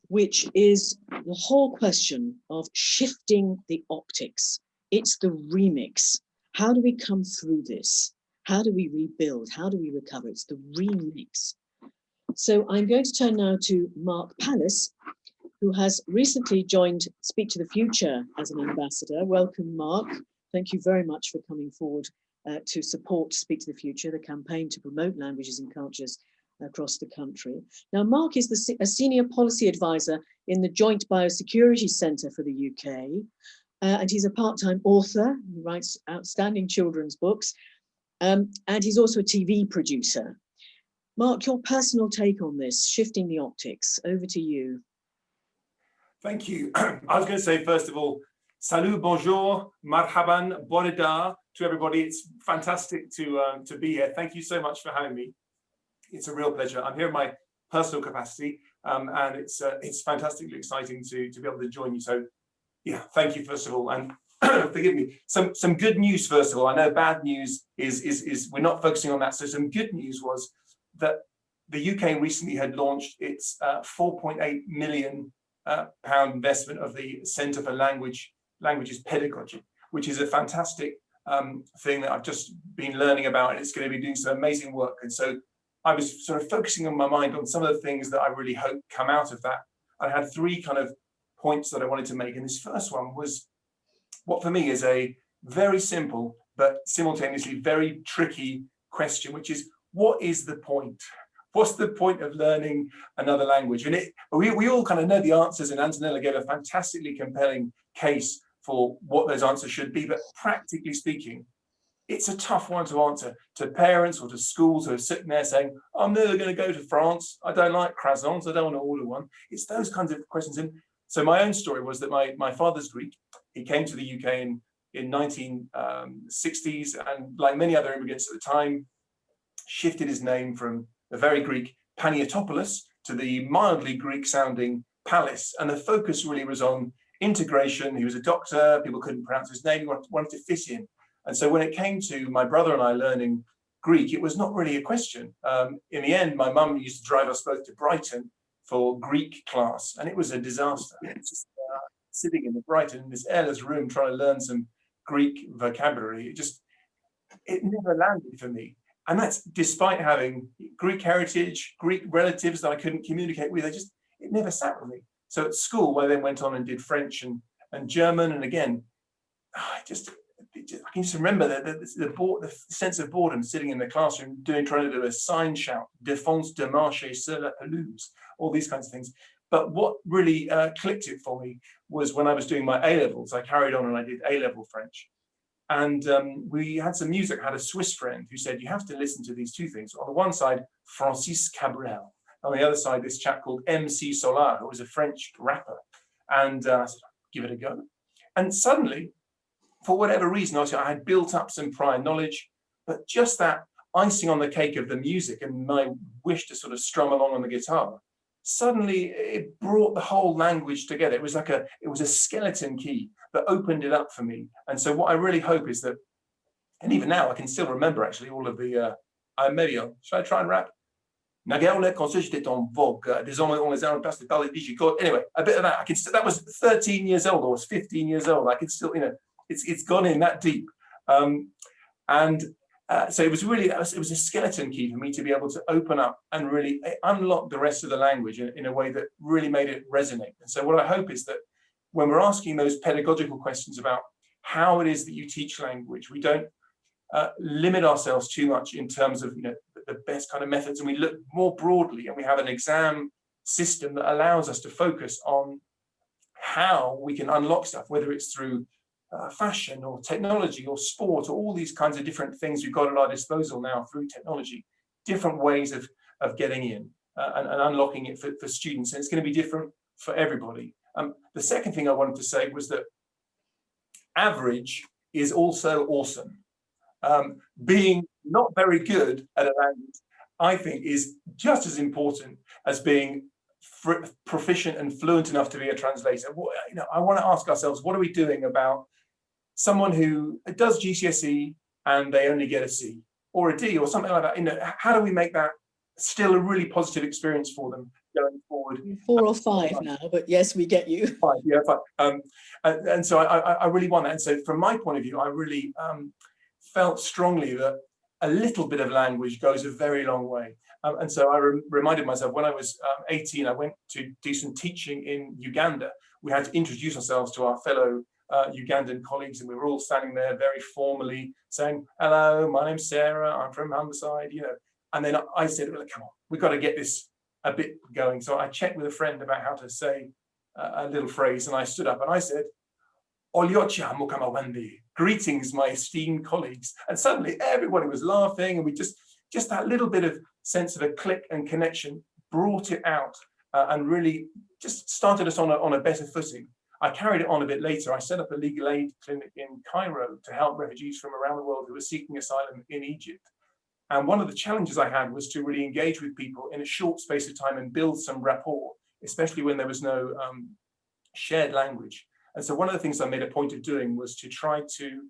which is the whole question of shifting the optics. It's the remix. How do we come through this? How do we rebuild? How do we recover? It's the remix. So I'm going to turn now to Mark Pallis, who has recently joined Speak to the Future as an ambassador. Welcome, Mark. Thank you very much for coming forward to support Speak to the Future, the campaign to promote languages and cultures across the country. Now, Mark is a senior policy advisor in the Joint Biosecurity Centre for the UK, and he's a part-time author. He writes outstanding children's books, and he's also a TV producer. Mark, your personal take on this, shifting the optics, over to you. Thank you. I was going to say, first of all, salut, bonjour, marhaban, bonida to everybody. It's fantastic to be here. Thank you so much for having me. It's a real pleasure. I'm here in my personal capacity, and it's fantastically exciting to be able to join you. So yeah, thank you first of all, and forgive me. Some good news first of all. I know bad news is we're not focusing on that. So some good news was that the UK recently had launched its 4.8 million pound investment of the Centre for Languages Pedagogy, which is a fantastic thing that I've just been learning about, and it's going to be doing some amazing work. And so I was sort of focusing on my mind on some of the things that I really hope come out of that. I had three kind of points that I wanted to make, and this first one was what for me is a very simple but simultaneously very tricky question, which is, what is the point? What's the point of learning another language? And we all kind of know the answers, and Antonella gave a fantastically compelling case for what those answers should be, but practically speaking, it's a tough one to answer to parents or to schools who are sitting there saying, I'm never going to go to France, I don't like croissants, I don't want to order one. It's those kinds of questions. And so my own story was that my father's Greek. He came to the UK in 1960s, and like many other immigrants at the time, shifted his name from the very Greek Paniatopoulos to the mildly Greek sounding Palace. And the focus really was on integration. He was a doctor, people couldn't pronounce his name, he wanted to fit in. And so when it came to my brother and I learning Greek, it was not really a question. In the end, my mum used to drive us both to Brighton for Greek class, and it was a disaster. Just, sitting in the Brighton, in this airless room, trying to learn some Greek vocabulary, it never landed for me. And that's despite having Greek heritage, Greek relatives that I couldn't communicate with. It never sat with me. So at school, I then went on and did French and German. And again, I can just remember the sense of boredom sitting in the classroom trying to do a sign shout, défense de marcher sur la pelouse, all these kinds of things. But what really clicked it for me was when I was doing my A-levels. I carried on and I did A-level French. And we had some music. I had a Swiss friend who said, you have to listen to these two things. On the one side, Francis Cabrel. On the other side, this chap called MC Solar, who was a French rapper. And I said, give it a go. And suddenly, for whatever reason, I had built up some prior knowledge, but just that icing on the cake of the music and my wish to sort of strum along on the guitar, suddenly it brought the whole language together. It was a skeleton key that opened it up for me. And so what I really hope is that, and even now I can still remember actually all of the, should I try and rap? Naguère, quand j'étais en vogue, désormais on les a en place de parler digital. Anyway, a bit of that. That was 13 years old, or I was 15 years old. I can still, it's gone in that deep. So it was a skeleton key for me to be able to open up and really unlock the rest of the language in a way that really made it resonate. And so what I hope is that when we're asking those pedagogical questions about how it is that you teach language, we don't limit ourselves too much in terms of the best kind of methods, and we look more broadly, and we have an exam system that allows us to focus on how we can unlock stuff, whether it's through fashion or technology or sport or all these kinds of different things we've got at our disposal now through technology, different ways of getting in and unlocking it for students. And it's going to be different for everybody. The second thing I wanted to say was that average is also awesome. Being not very good at a language, I think, is just as important as being proficient and fluent enough to be a translator. I want to ask ourselves, what are we doing about someone who does GCSE and they only get a C or a D or something like that? How do we make that still a really positive experience for them going forward? 4 or 5 now, but yes, we get you. 5, yeah, 5. And so I really want that. And so from my point of view, I really felt strongly that a little bit of language goes a very long way. And so I reminded myself when I was 18, I went to do some teaching in Uganda. We had to introduce ourselves to our fellow Ugandan colleagues, and we were all standing there very formally saying, hello, my name's Sarah, I'm from Humberside, And then I said, well, come on, we've got to get this a bit going. So I checked with a friend about how to say a little phrase, and I stood up and I said, Olyocha Mukamawandi, greetings, my esteemed colleagues. And suddenly everybody was laughing, and we just that little bit of sense of a click and connection brought it out and really just started us on a better footing. I carried it on a bit later. I set up a legal aid clinic in Cairo to help refugees from around the world who were seeking asylum in Egypt. And one of the challenges I had was to really engage with people in a short space of time and build some rapport, especially when there was no shared language. And so one of the things I made a point of doing was to try to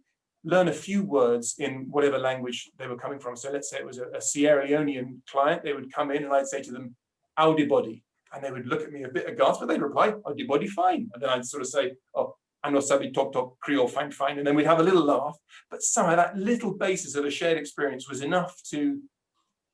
learn a few words in whatever language they were coming from. So let's say it was a Sierra Leonean client, they would come in and I'd say to them, "Audibody," and they would look at me a bit aghast, but they'd reply, "Audibody, fine." And then I'd sort of say, "Oh, I know Sabi talk Creole, fine, fine." And then we'd have a little laugh, but somehow that little basis of a shared experience was enough to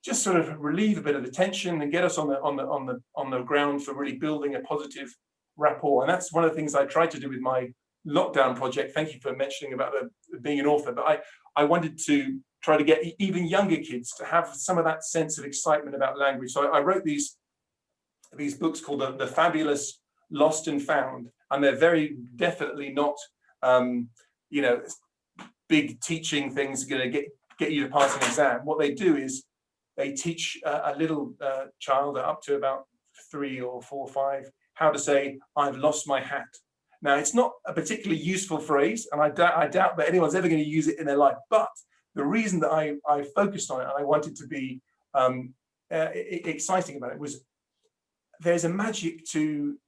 just sort of relieve a bit of the tension and get us on the ground for really building a positive rapport. And that's one of the things I tried to do with my lockdown project. Thank you for mentioning about being an author, but I wanted to try to get even younger kids to have some of that sense of excitement about language. So I wrote these books called The Fabulous Lost and Found, and they're very definitely not big teaching things going to get you to pass an exam. What they do is they teach a little child up to about 3 or 4 or 5 how to say, "I've lost my hat." Now, it's not a particularly useful phrase, and I doubt that anyone's ever going to use it in their life. But the reason that I focused on it and I wanted to be exciting about it was there's a magic to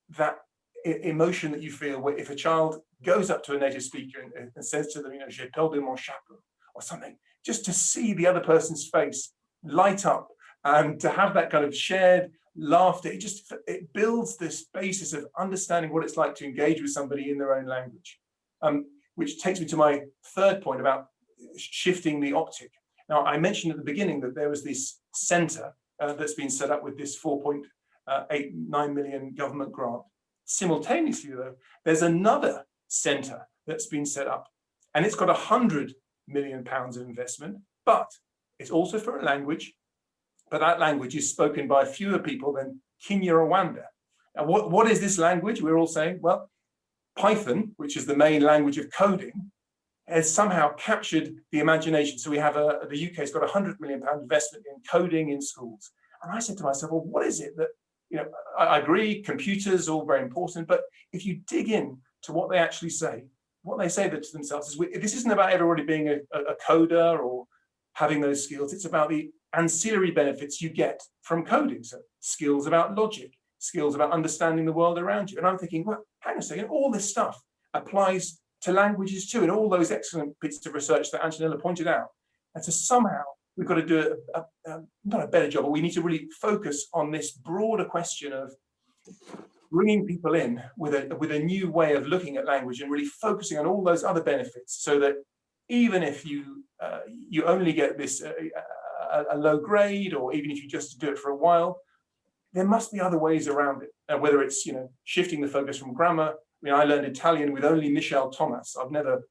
that emotion that you feel where if a child goes up to a native speaker and says to them, "J'ai perdu mon chapeau," or something, just to see the other person's face light up and to have that kind of shared laughter, it builds this basis of understanding what it's like to engage with somebody in their own language, which takes me to my third point about shifting the optic. Now, I mentioned at the beginning that there was this center that's been set up with this 4.89 million government grant. Simultaneously, though, there's another center that's been set up, and it's got £100 million of investment, but it's also for a language, but that language is spoken by fewer people than Kinyarwanda. Now, what is this language? We're all saying, well, Python, which is the main language of coding, has somehow captured the imagination. So we have the UK's got £100 million investment in coding in schools. And I said to myself, well, what is it that, I agree, computers are all very important, but if you dig in to what they actually say, what they say to themselves is, this isn't about everybody being a coder or having those skills. It's about the ancillary benefits you get from coding. So skills about logic, skills about understanding the world around you. And I'm thinking, well, hang on a second, all this stuff applies to languages too, and all those excellent bits of research that Antonella pointed out. And so somehow we've got to do not a better job, but we need to really focus on this broader question of bringing people in with a new way of looking at language and really focusing on all those other benefits, so that even if you only get this a low grade, or even if you just do it for a while, there must be other ways around it. Whether it's shifting the focus from grammar. I learned Italian with only Michel Thomas. I've never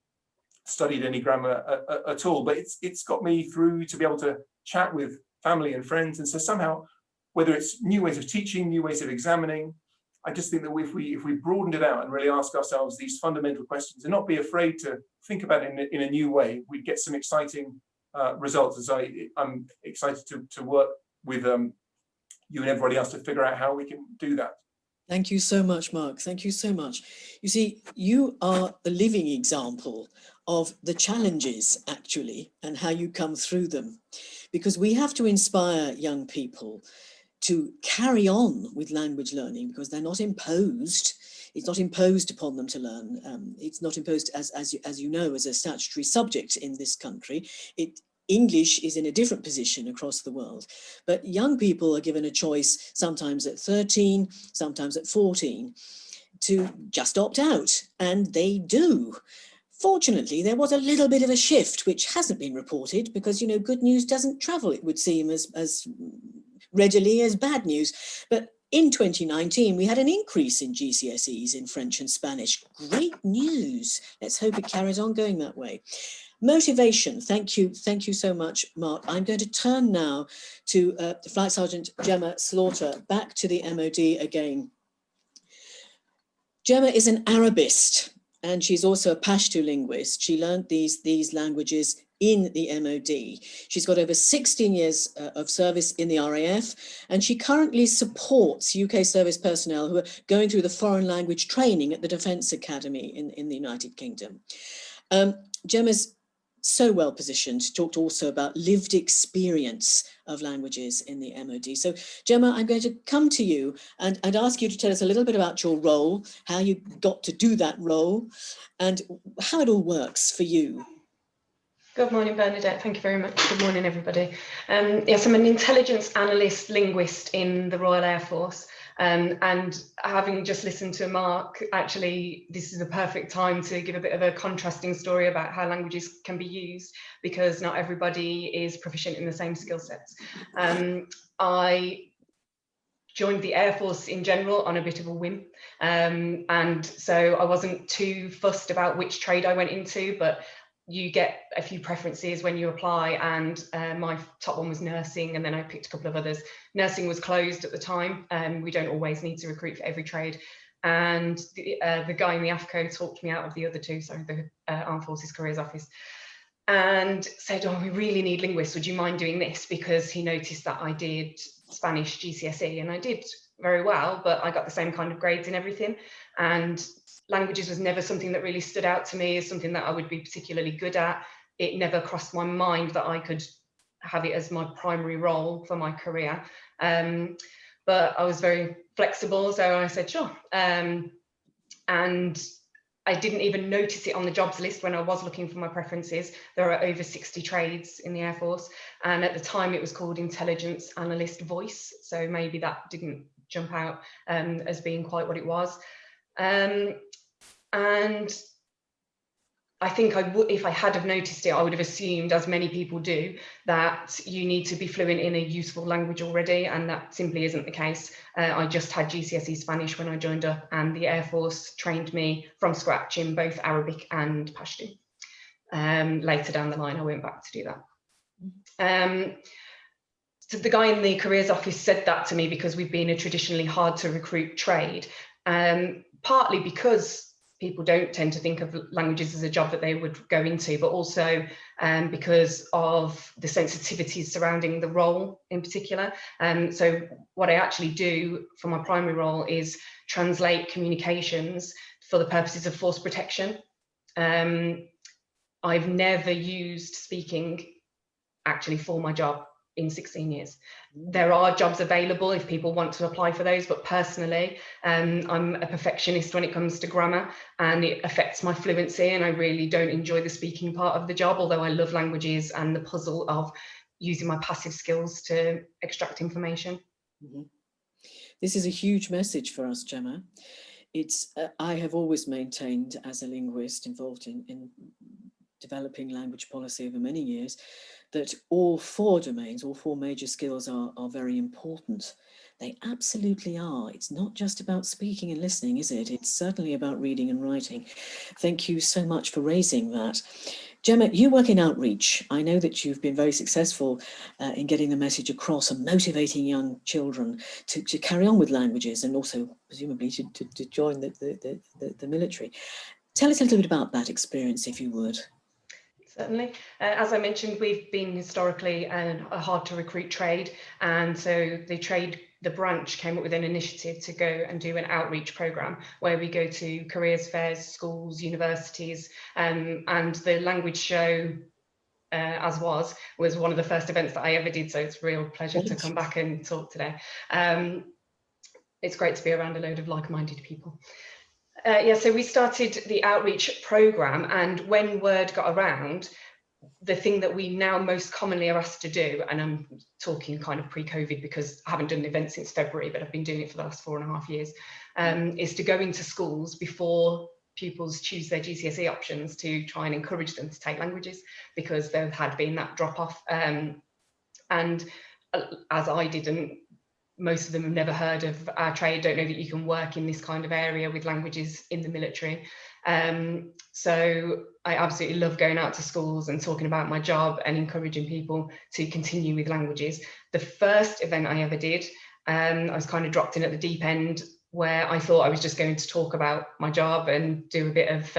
studied any grammar at all, but it's got me through to be able to chat with family and friends. And so somehow, whether it's new ways of teaching, new ways of examining, I just think that if we broadened it out and really ask ourselves these fundamental questions and not be afraid to think about it in a new way, we'd get some exciting results. As I'm excited to work with you and everybody else to figure out how we can do that. Thank you so much, Mark. Thank you so much. You see, you are the living example of the challenges, actually, and how you come through them. Because we have to inspire young people to carry on with language learning, because they're not imposed. It's not imposed upon them to learn. It's not imposed, as you know, as a statutory subject in this country. English is in a different position across the world, but young people are given a choice, sometimes at 13, sometimes at 14, to just opt out, and they do. Fortunately, there was a little bit of a shift, which hasn't been reported, because, good news doesn't travel, it would seem, as readily as bad news. But in 2019, we had an increase in GCSEs in French and Spanish. Great news. Let's hope it carries on going that way. Motivation. Thank you so much, Mark. I'm going to turn now to Flight Sergeant Gemma Slaughter, back to the MOD again. Gemma is an Arabist, and she's also a Pashto linguist. She learned these languages in the MOD. She's got over 16 years of service in the RAF, and she currently supports UK service personnel who are going through the foreign language training at the Defence Academy in the United Kingdom. Gemma's so well positioned to talk also about lived experience of languages in the MOD. So Gemma, I'm going to come to you and ask you to tell us a little bit about your role, how you got to do that role, and how it all works for you. Good morning, Bernadette. Thank you very much. Good morning, everybody. Yes, I'm an intelligence analyst linguist in the Royal Air Force. And having just listened to Mark, actually, this is a perfect time to give a bit of a contrasting story about how languages can be used, because not everybody is proficient in the same skill sets. I joined the Air Force in general on a bit of a whim. And so I wasn't too fussed about which trade I went into, but you get a few preferences when you apply, and my top one was nursing, and then I picked a couple of others. Nursing was closed at the time, and we don't always need to recruit for every trade. And the guy in the AFCO talked me out of the other two, so the Armed Forces Careers Office, and said, oh, we really need linguists, would you mind doing this? Because he noticed that I did Spanish GCSE, and I did very well, but I got the same kind of grades in everything. And languages was never something that really stood out to me as something that I would be particularly good at. It never crossed my mind that I could have it as my primary role for my career. But I was very flexible, so I said, sure. And I didn't even notice it on the jobs list when I was looking for my preferences. There are over 60 trades in the Air Force. And at the time it was called Intelligence Analyst Voice. So maybe that didn't jump out as being quite what it was. And I think if I had have noticed it, I would have assumed, as many people do, that you need to be fluent in a useful language already, and that simply isn't the case. I just had GCSE Spanish when I joined up, and the Air Force trained me from scratch in both Arabic and Pashto. Later down the line, I went back to do that. So the guy in the careers office said that to me because we've been a traditionally hard to recruit trade, partly because people don't tend to think of languages as a job that they would go into, but also because of the sensitivities surrounding the role in particular. So what I actually do for my primary role is translate communications for the purposes of force protection. I've never used speaking actually for my job in 16 years. There are jobs available if people want to apply for those, but personally, I'm a perfectionist when it comes to grammar, and it affects my fluency, and I really don't enjoy the speaking part of the job, although I love languages and the puzzle of using my passive skills to extract information. Mm-hmm. This is a huge message for us, Gemma. It's I have always maintained, as a linguist involved in developing language policy over many years, that all four domains, all four major skills are very important. They absolutely are. It's not just about speaking and listening, is it? It's certainly about reading and writing. Thank you so much for raising that. Gemma, you work in outreach. I know that you've been very successful in getting the message across and motivating young children to carry on with languages, and also presumably to join the military. Tell us a little bit about that experience, if you would. Certainly. As I mentioned, we've been historically a hard to recruit trade, and so the branch came up with an initiative to go and do an outreach program where we go to careers fairs, schools, universities, and the language show, as was one of the first events that I ever did, so it's a real pleasure to come back and talk today. It's great to be around a load of like-minded people. So we started the outreach program, and when word got around, the thing that we now most commonly are asked to do, and I'm talking kind of pre-COVID because I haven't done an event since February, but I've been doing it for the last 4.5 years, is to go into schools before pupils choose their GCSE options to try and encourage them to take languages, because there had been that drop off. And as I didn't, most of them have never heard of our trade, don't know that you can work in this kind of area with languages in the military. So I absolutely love going out to schools and talking about my job and encouraging people to continue with languages. The first event I ever did, I was kind of dropped in at the deep end, where I thought I was just going to talk about my job and do a bit of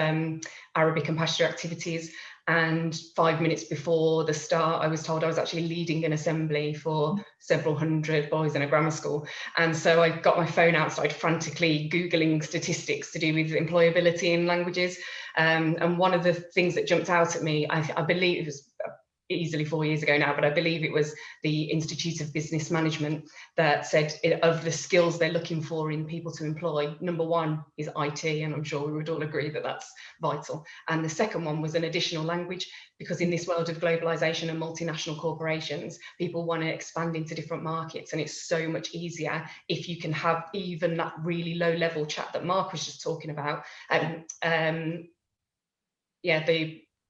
Arabic and Pashto activities. And 5 minutes before the start, I was told I was actually leading an assembly for several hundred boys in a grammar school. And so I got my phone out, started frantically Googling statistics to do with employability in languages. And one of the things that jumped out at me, I believe it was easily 4 years ago now, but I believe it was the Institute of Business Management that said of the skills they're looking for in people to employ, number one is IT, and I'm sure we would all agree that that's vital. And the second one was an additional language, because in this world of globalization and multinational corporations, people want to expand into different markets, and it's so much easier if you can have even that really low level chat that Mark was just talking about.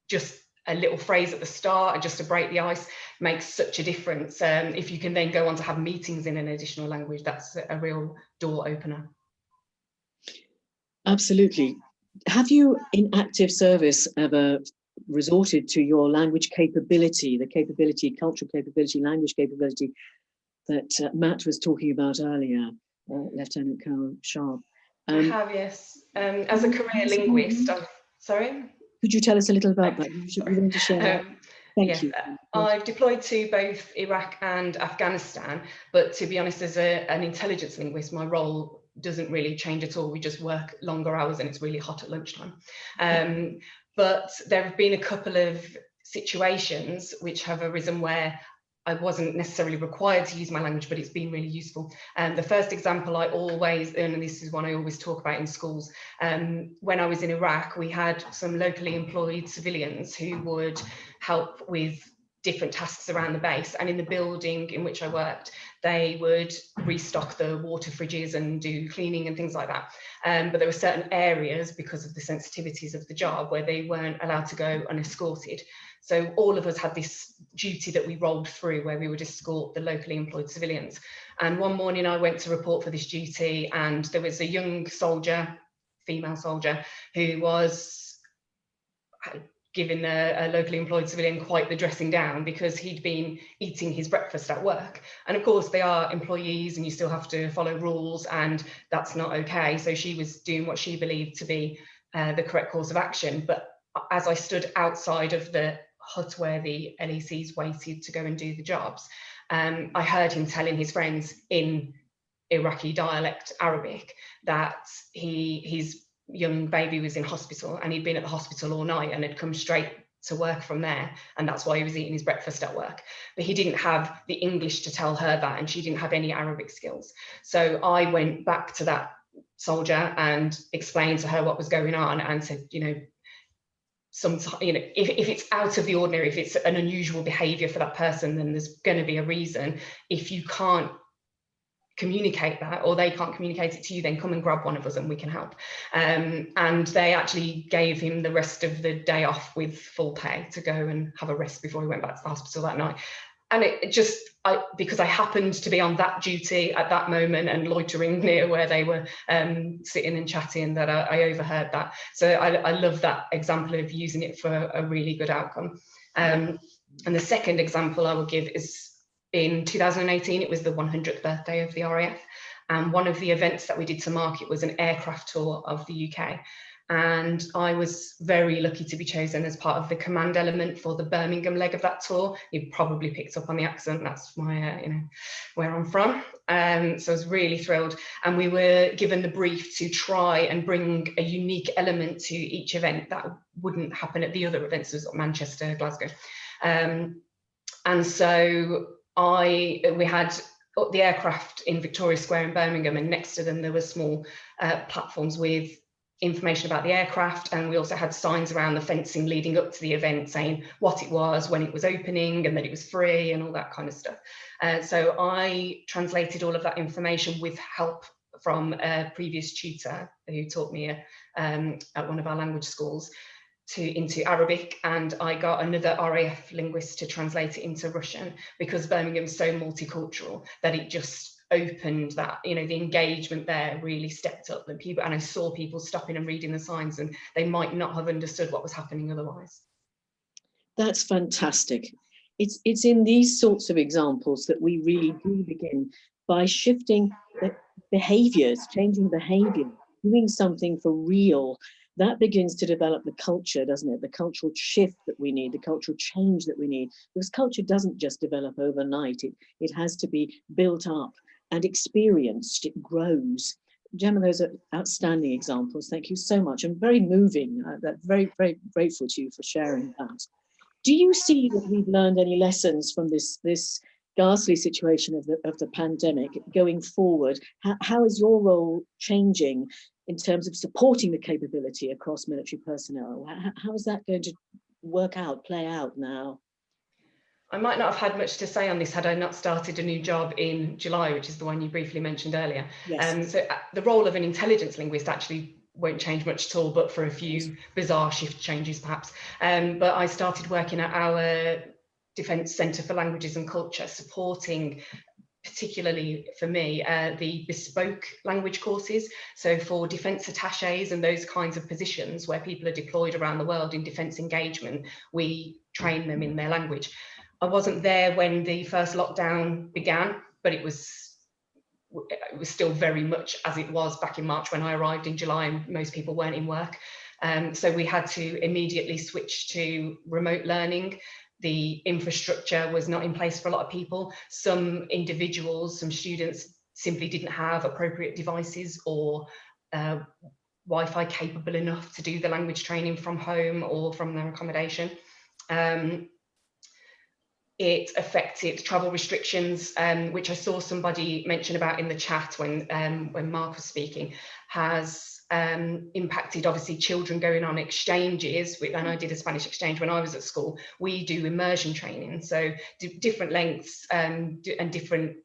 Just a little phrase at the start and just to break the ice makes such a difference. If you can then go on to have meetings in an additional language, that's a real door opener. Absolutely. Have you in active service ever resorted to your language capability, the capability, cultural capability, language capability that Matt was talking about earlier, Lieutenant Colonel Sharp? I have, yes. As a career linguist, sorry? Could you tell us a little about that? You want to share that? Thank you. I've deployed to both Iraq and Afghanistan, but to be honest, as an intelligence linguist, my role doesn't really change at all. We just work longer hours and it's really hot at lunchtime. But there have been a couple of situations which have arisen where I wasn't necessarily required to use my language, but it's been really useful. The first example I always, and this is one I always talk about in schools, when I was in Iraq, we had some locally employed civilians who would help with different tasks around the base, and in the building in which I worked, they would restock the water fridges and do cleaning and things like that. But there were certain areas, because of the sensitivities of the job, where they weren't allowed to go unescorted. So all of us had this duty that we rolled through where we would escort the locally employed civilians. And one morning I went to report for this duty, and there was a young soldier, female soldier, who was giving a locally employed civilian quite the dressing down because he'd been eating his breakfast at work. And of course they are employees and you still have to follow rules, and that's not okay. So she was doing what she believed to be the correct course of action. But as I stood outside of the hut where the LECs waited to go and do the jobs, I heard him telling his friends in Iraqi dialect Arabic that his young baby was in hospital, and he'd been at the hospital all night and had come straight to work from there, and that's why he was eating his breakfast at work. But he didn't have the English to tell her that, and she didn't have any Arabic skills. So I went back to that soldier and explained to her what was going on and said, if it's out of the ordinary, if it's an unusual behavior for that person, then there's going to be a reason. If you can't communicate that, or they can't communicate it to you, then come and grab one of us and we can help. And they actually gave him the rest of the day off with full pay to go and have a rest before he went back to the hospital that night. And it just, because I happened to be on that duty at that moment and loitering near where they were sitting and chatting, that I overheard that. So I love that example of using it for a really good outcome. And the second example I will give is in 2018, it was the 100th birthday of the RAF. And one of the events that we did to mark it was an aircraft tour of the UK. And I was very lucky to be chosen as part of the command element for the Birmingham leg of that tour. You probably picked up on the accent, that's my, where I'm from. So I was really thrilled. And we were given the brief to try and bring a unique element to each event that wouldn't happen at the other events, as Manchester, Glasgow. And so we had the aircraft in Victoria Square in Birmingham, and next to them there were small platforms with information about the aircraft, and we also had signs around the fencing leading up to the event saying what it was, when it was opening, and that it was free and all that kind of stuff. So I translated all of that information with help from a previous tutor who taught me at one of our language schools into Arabic, and I got another RAF linguist to translate it into Russian, because Birmingham's so multicultural that it just opened that, the engagement there really stepped up, and I saw people stopping and reading the signs, and they might not have understood what was happening otherwise. That's fantastic. It's in these sorts of examples that we really do begin by shifting behaviors, changing behavior, doing something for real, that begins to develop the culture, doesn't it? The cultural shift that we need, the cultural change that we need, because culture doesn't just develop overnight. It has to be built up and experienced. It grows. Gemma, those are outstanding examples. Thank you so much, and very moving. Very, very grateful to you for sharing that. Do you see that we've learned any lessons from this ghastly situation of the pandemic going forward? How is your role changing in terms of supporting the capability across military personnel? How is that going to work out, play out now? I might not have had much to say on this had I not started a new job in July, which is the one you briefly mentioned earlier. Yes. So the role of an intelligence linguist actually won't change much at all, but for a few bizarre shift changes perhaps. But I started working at our Defence Centre for Languages and Culture, supporting, particularly for me, the bespoke language courses. So for defence attaches and those kinds of positions where people are deployed around the world in defence engagement, we train them in their language. I wasn't there when the first lockdown began, but it was still very much as it was back in March when I arrived in July, and most people weren't in work. So we had to immediately switch to remote learning. The infrastructure was not in place for a lot of people. Some individuals, some students simply didn't have appropriate devices or Wi-Fi capable enough to do the language training from home or from their accommodation. It affected travel restrictions, which I saw somebody mention about in the chat when Mark was speaking, has impacted obviously children going on exchanges. And I did a Spanish exchange when I was at school. We do immersion training, so different lengths and different,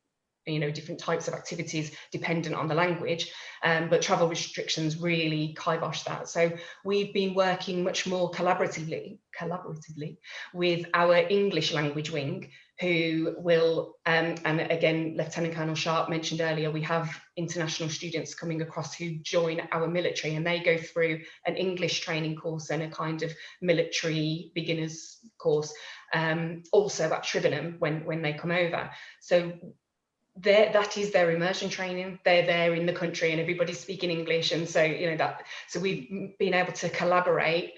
different types of activities dependent on the language, but travel restrictions really kibosh that. So we've been working much more collaboratively with our English language wing, who will, and again, Lieutenant Colonel Sharp mentioned earlier, we have international students coming across who join our military, and they go through an English training course and a kind of military beginners course, also at Shrivenham when they come over. So that is their immersion training. They're there in the country and everybody's speaking English, and so so we've been able to collaborate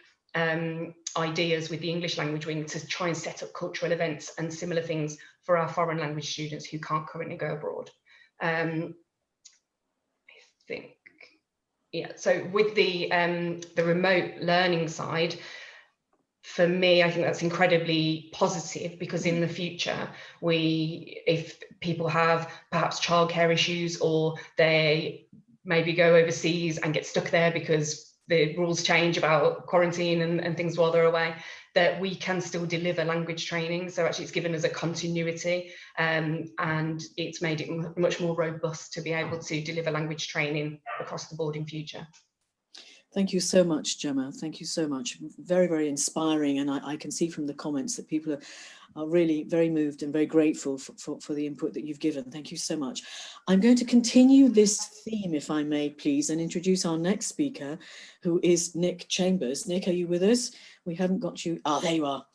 ideas with the English language wing to try and set up cultural events and similar things for our foreign language students who can't currently go abroad. I think, yeah. So with the remote learning side, for me, I think that's incredibly positive, because in the future, if people have perhaps childcare issues, or they maybe go overseas and get stuck there because the rules change about quarantine and things while they're away, that we can still deliver language training. So actually it's given us a continuity, and it's made it much more robust to be able to deliver language training across the board in future. Thank you so much, Gemma. Thank you so much. Very, very inspiring. And I can see from the comments that people are really very moved and very grateful for the input that you've given. Thank you so much. I'm going to continue this theme, if I may, please, and introduce our next speaker, who is Nick Chambers. Nick, are you with us? We haven't got you. Ah, there you are.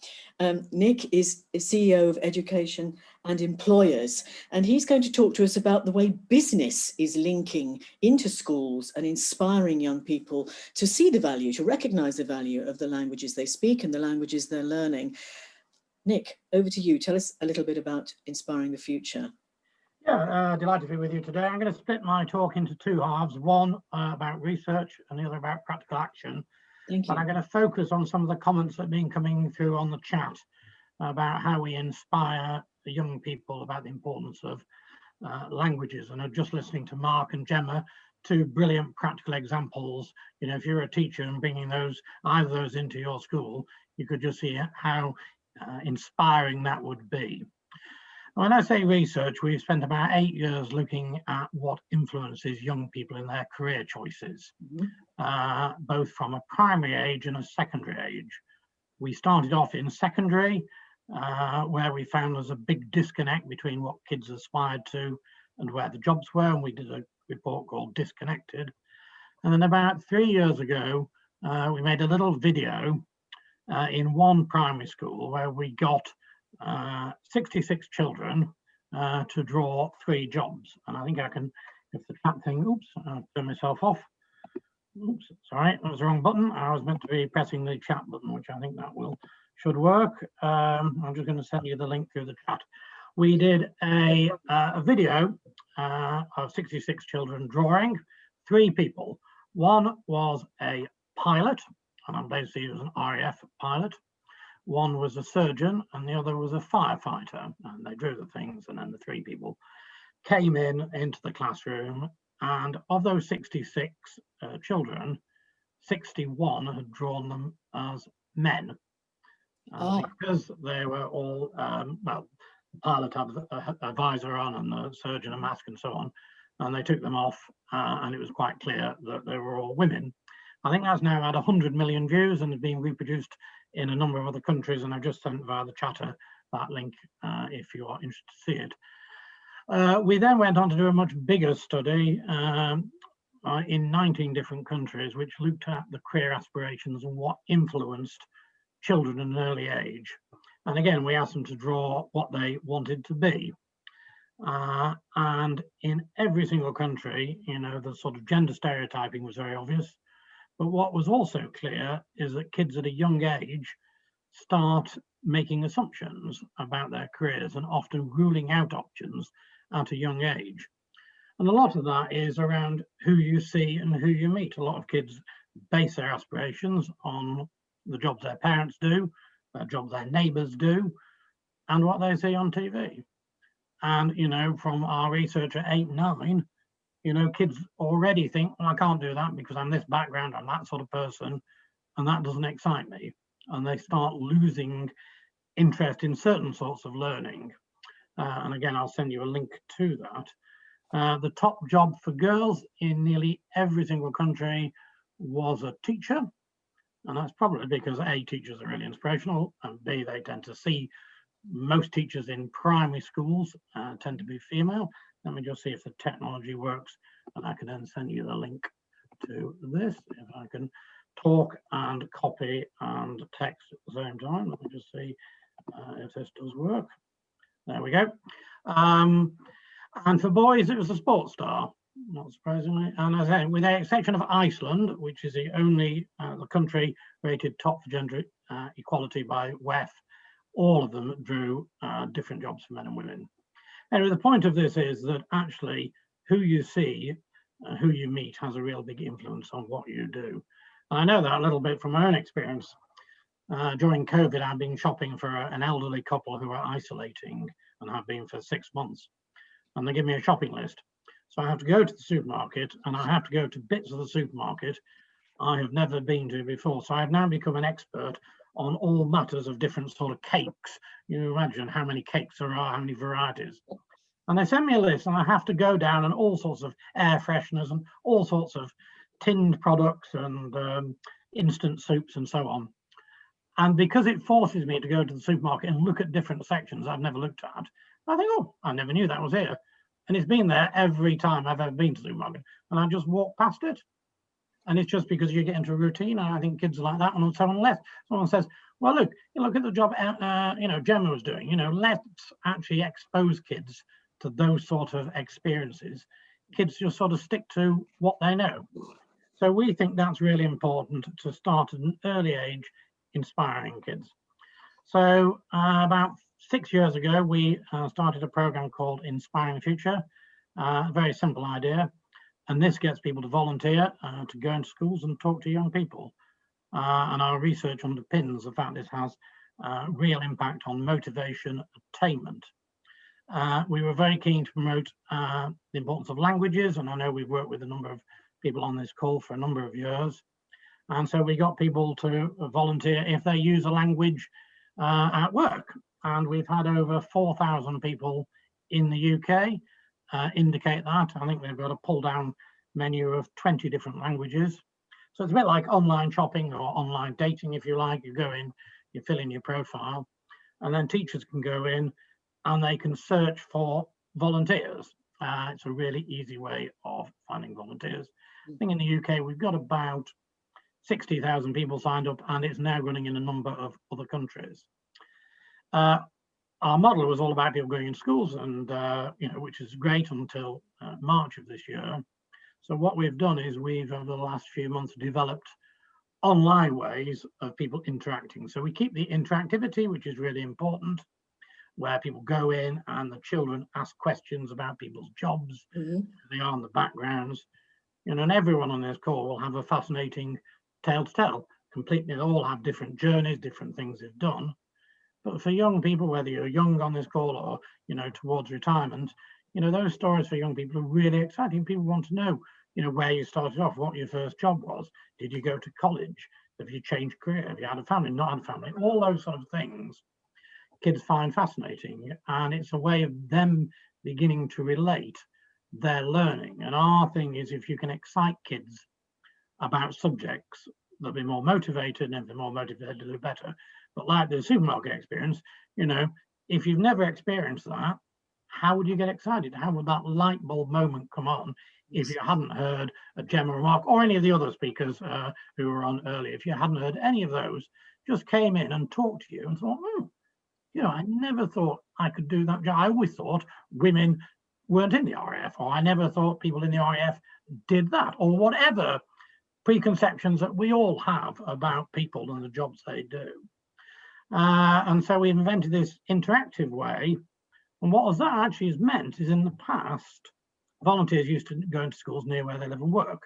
Nick is CEO of Education and Employers, and he's going to talk to us about the way business is linking into schools and inspiring young people to see the value, to recognize the value of the languages they speak and the languages they're learning. Nick, over to you. Tell us a little bit about Inspiring the Future. Yeah, delighted to be with you today. I'm going to split my talk into two halves, one about research and the other about practical action. Thank you. But I'm going to focus on some of the comments that have been coming through on the chat about how we inspire the young people about the importance of languages. And I'm just listening to Mark and Gemma, two brilliant practical examples. If you're a teacher and bringing either of those into your school, you could just see how inspiring that would be. When I say research, we've spent about 8 years looking at what influences young people in their career choices, both from a primary age and a secondary age. We started off in secondary, where we found there's a big disconnect between what kids aspired to and where the jobs were, and we did a report called Disconnected. And then about 3 years ago, we made a little video in one primary school where we got 66 children to draw 3 jobs. And I think I can, if the chat thing, oops, I'll turn myself off. Oops, sorry, that was the wrong button. I was meant to be pressing the chat button, which I think that should work. I'm just going to send you the link through the chat. We did a video of 66 children drawing, 3 people. One was a pilot, and basically it was an RAF pilot. One was a surgeon, and the other was a firefighter. And they drew the things, and then the 3 people came into the classroom. And of those 66 children, 61 had drawn them as men. Because they were all, well, the pilot had a visor on and the surgeon a mask and so on, and they took them off, and it was quite clear that they were all women. I think that's now had 100 million views and is being reproduced in a number of other countries, and I've just sent via the chatter that link if you are interested to see it. We then went on to do a much bigger study in 19 different countries, which looked at the career aspirations and what influenced children at an early age. And again, we asked them to draw what they wanted to be. And in every single country, you know, the sort of gender stereotyping was very obvious. But what was also clear is that kids at a young age start making assumptions about their careers and often ruling out options at a young age. And a lot of that is around who you see and who you meet. A lot of kids base their aspirations on the jobs their parents do, the jobs their neighbours do, and what they see on TV. And, you know, from our research at 8, 9, you know, kids already think, well, I can't do that because I'm this background, I'm that sort of person, and that doesn't excite me. And they start losing interest in certain sorts of learning. And again, I'll send you a link to that. The top job for girls in nearly every single country was a teacher. And that's probably because A, teachers are really inspirational, and B, they tend to see most teachers in primary schools tend to be female. Let me just see if the technology works, and I can then send you the link to this. If I can talk and copy and text at the same time. Let me just see if this does work. There we go. And for boys, it was a sports star, not surprisingly. And as I say, with the exception of Iceland, which is the only the country rated top for gender equality by WEF, all of them drew different jobs for men and women. Anyway, the point of this is that actually who you see, who you meet has a real big influence on what you do. And I know that a little bit from my own experience. During COVID, I've been shopping for an elderly couple who are isolating and have been for 6 months. And they give me a shopping list. So I have to go to the supermarket, and I have to go to bits of the supermarket I have never been to before. So I've now become an expert on all matters of different sort of cakes. You imagine how many cakes there are, how many varieties. And they send me a list, and I have to go down and all sorts of air fresheners and all sorts of tinned products and instant soups and so on. And because it forces me to go to the supermarket and look at different sections I've never looked at, I think, oh, I never knew that was here. And it's been there every time I've ever been to the supermarket, and I just walk past it. And it's just because you get into a routine, and I think kids are like that. And someone says, well, look at the job, you know, Gemma was doing. You know, let's actually expose kids to those sort of experiences. Kids just sort of stick to what they know. So we think that's really important to start at an early age, inspiring kids. So about 6 years ago, we started a program called Inspiring the Future. A very simple idea. And this gets people to volunteer to go into schools and talk to young people. And our research underpins the fact this has real impact on motivation attainment. We were very keen to promote the importance of languages, and I know we've worked with a number of people on this call for a number of years. And so we got people to volunteer if they use a language at work. And we've had over 4,000 people in the UK indicate that. I think they've got a pull down menu of 20 different languages. So it's a bit like online shopping or online dating, if you like. You go in, you fill in your profile, and then teachers can go in and they can search for volunteers. It's a really easy way of finding volunteers. I think in the UK, we've got about 60,000 people signed up, and it's now running in a number of other countries. Our model was all about people going in schools, and you know, which is great until March of this year. So what we've done is we've, over the last few months, developed online ways of people interacting. So we keep the interactivity, which is really important, where people go in and the children ask questions about people's jobs, who they are in the backgrounds. You know, and everyone on this call will have a fascinating tale to tell. Completely, they all have different journeys, different things they've done. But for young people, whether you're young on this call or, you know, towards retirement, you know, those stories for young people are really exciting. People want to know, you know, where you started off, what your first job was. Did you go to college? Have you changed career? Have you had a family, not had a family? All those sort of things kids find fascinating. And it's a way of them beginning to relate their learning. And our thing is, if you can excite kids about subjects, they'll be more motivated, and if they're more motivated, they'll do better. But like the supermarket experience, you know, if you've never experienced that, how would you get excited? How would that light bulb moment come on if you hadn't heard a Gemma remark or any of the other speakers who were on earlier? If you hadn't heard any of those, just came in and talked to you and thought, you know, I never thought I could do that job. I always thought women weren't in the RAF, or I never thought people in the RAF did that, or whatever preconceptions that we all have about people and the jobs they do. And so we invented this interactive way. And what that actually has meant is, in the past, volunteers used to go into schools near where they live and work.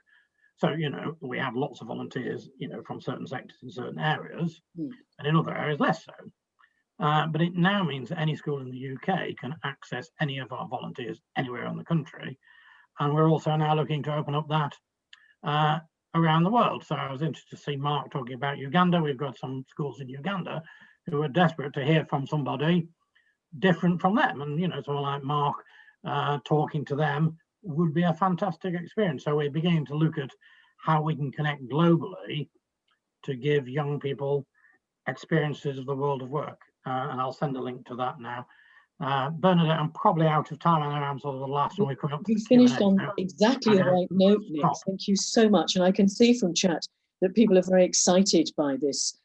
So, you know, we have lots of volunteers, you know, from certain sectors in certain areas, and in other areas less so. But it now means that any school in the UK can access any of our volunteers anywhere in the country. And we're also now looking to open up that around the world. So I was interested to see Mark talking about Uganda. We've got some schools in Uganda who are desperate to hear from somebody different from them. And, you know, someone like Mark talking to them would be a fantastic experience. So we're beginning to look at how we can connect globally to give young people experiences of the world of work. And I'll send a link to that now. Bernadette, I'm probably out of time. I know I'm sort of the last one. We're coming up to You finished on exactly the right note, Nick. Thank you so much. And I can see from chat that people are very excited by this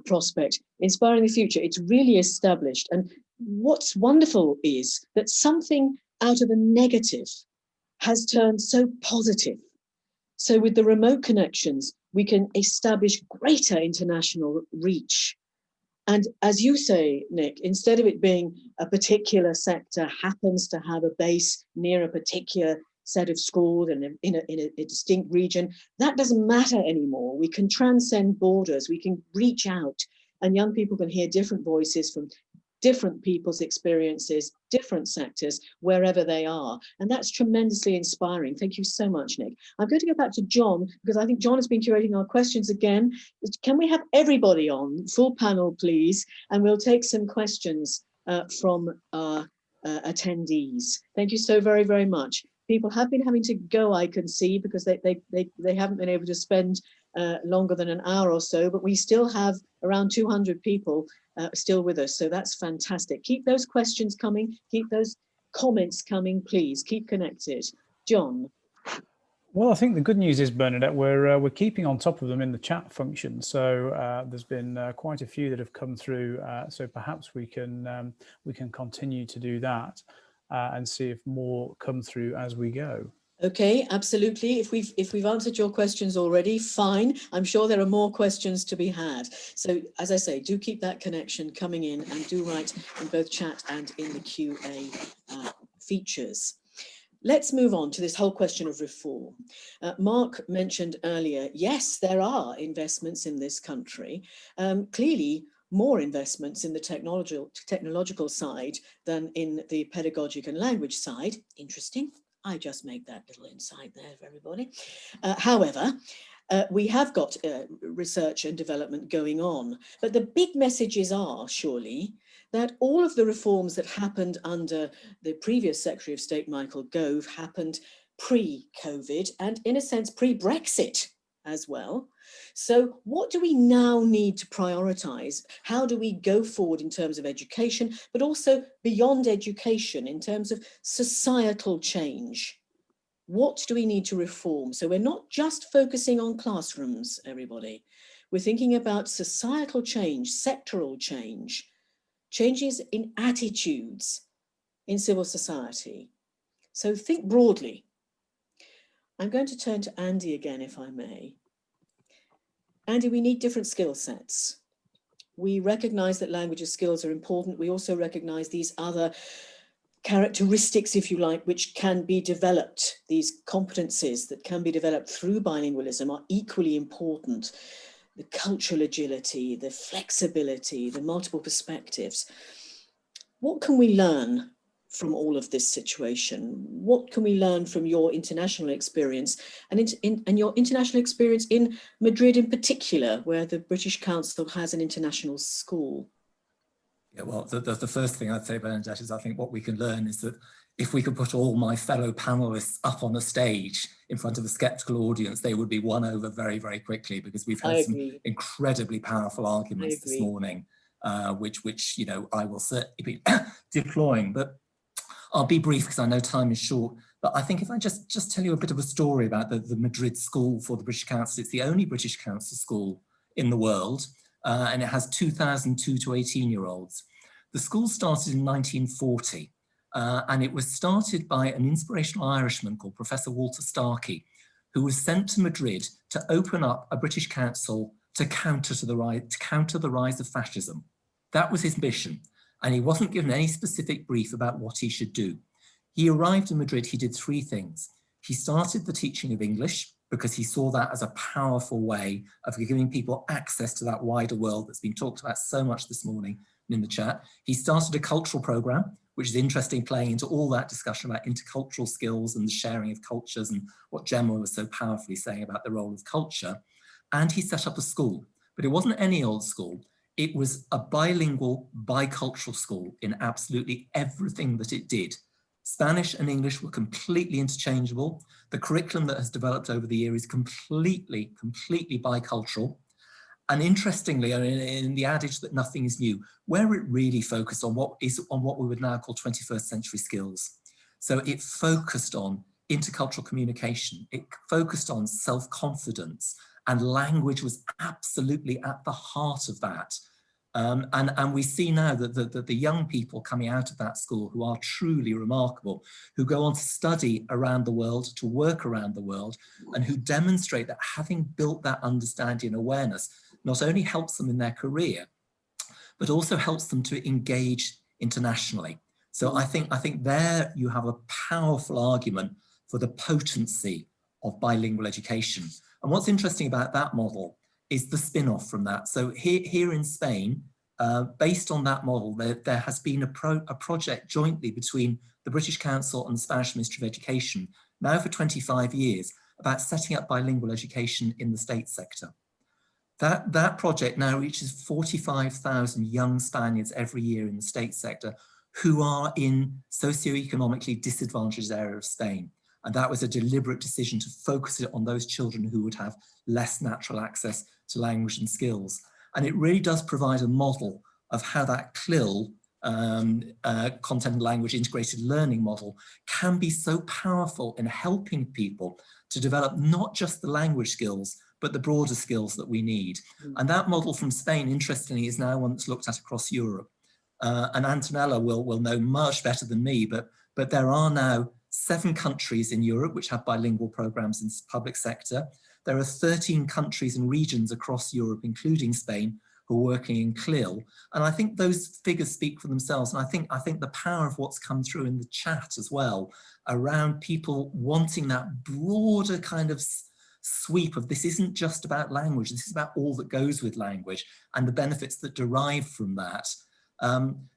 prospect. Inspiring the Future, it's really established. And what's wonderful is that something out of a negative has turned so positive. So with the remote connections, we can establish greater international reach. And as you say, Nick, instead of it being a particular sector happens to have a base near a particular set of schools and in a distinct region, that doesn't matter anymore. We can transcend borders, we can reach out, and young people can hear different voices from different people's experiences, different sectors, wherever they are. And that's tremendously inspiring. Thank you so much, Nick. I'm going to go back to John, because I think John has been curating our questions again. Can we have everybody on, full panel, please? And we'll take some questions from our attendees. Thank you so very, very much. People have been having to go, I can see, because they haven't been able to spend longer than an hour or so, but we still have around 200 people still with us, so that's fantastic. Keep those questions coming, keep those comments coming, please. Keep connected. John. Well, I think the good news is, Bernadette, we're keeping on top of them in the chat function. So there's been quite a few that have come through. So perhaps we can continue to do that and see if more come through as we go. Okay, absolutely. If we've answered your questions already, fine. I'm sure there are more questions to be had. So as I say, do keep that connection coming in, and do write in both chat and in the QA features. Let's move on to this whole question of reform. Mark mentioned earlier, yes, there are investments in this country. Clearly, more investments in the technological side than in the pedagogic and language side. Interesting. I just made that little insight there for everybody. However, we have got research and development going on, but the big messages are surely that all of the reforms that happened under the previous Secretary of State, Michael Gove, happened pre-COVID and in a sense pre-Brexit as well. So what do we now need to prioritise? How do we go forward in terms of education, but also beyond education in terms of societal change? What do we need to reform? So we're not just focusing on classrooms, everybody. We're thinking about societal change, sectoral change, changes in attitudes in civil society. So think broadly. I'm going to turn to Andy again, if I may. Andy, we need different skill sets. We recognize that language skills are important. We also recognize these other characteristics, if you like, which can be developed. These competencies that can be developed through bilingualism are equally important. The cultural agility, the flexibility, the multiple perspectives. What can we learn from all of this situation? What can we learn from your international experience and your international experience in Madrid in particular, where the British Council has an international school? Yeah, well, the first thing I'd say, Bernadette, is I think what we can learn is that if we could put all my fellow panelists up on a stage in front of a skeptical audience, they would be won over very, very quickly, because we've had some incredibly powerful arguments this morning, which you know, I will certainly be deploying. But I'll be brief because I know time is short. But I think if I just tell you a bit of a story about the Madrid School for the British Council. It's the only British Council school in the world. And it has 2,002 to 18-year-olds. The school started in 1940, and it was started by an inspirational Irishman called Professor Walter Starkey, who was sent to Madrid to open up a British council to counter the rise of fascism. That was his mission, and he wasn't given any specific brief about what he should do. He arrived in Madrid, he did three things. He started the teaching of English, because he saw that as a powerful way of giving people access to that wider world that's been talked about so much this morning in the chat. He started a cultural program, which is interesting, playing into all that discussion about intercultural skills and the sharing of cultures and what Gemma was so powerfully saying about the role of culture. And he set up a school, but it wasn't any old school. It was a bilingual, bicultural school in absolutely everything that it did. Spanish and English were completely interchangeable. The curriculum that has developed over the year is completely bicultural. And interestingly, in the adage that nothing is new, where it really focused on what we would now call 21st century skills. So it focused on intercultural communication. It focused on self-confidence, and language was absolutely at the heart of that. And we see now that the young people coming out of that school, who are truly remarkable, who go on to study around the world, to work around the world, and who demonstrate that having built that understanding and awareness not only helps them in their career, but also helps them to engage internationally. So I think there you have a powerful argument for the potency of bilingual education. And what's interesting about that model is the spin-off from that. So here in Spain, based on that model, there has been a project jointly between the British Council and the Spanish Ministry of Education, now for 25 years, about setting up bilingual education in the state sector. That project now reaches 45,000 young Spaniards every year in the state sector who are in socioeconomically disadvantaged areas of Spain. And that was a deliberate decision to focus it on those children who would have less natural access to language and skills. And it really does provide a model of how that CLIL, content and language integrated learning model, can be so powerful in helping people to develop not just the language skills, but the broader skills that we need. And that model from Spain, interestingly, is now one that's looked at across Europe. And Antonella will know much better than me, but there are now 7 countries in Europe which have bilingual programs in the public sector. There are 13 countries and regions across Europe, including Spain, who are working in CLIL. And I think those figures speak for themselves. And I think the power of what's come through in the chat as well, around people wanting that broader kind of sweep of this isn't just about language, this is about all that goes with language and the benefits that derive from that.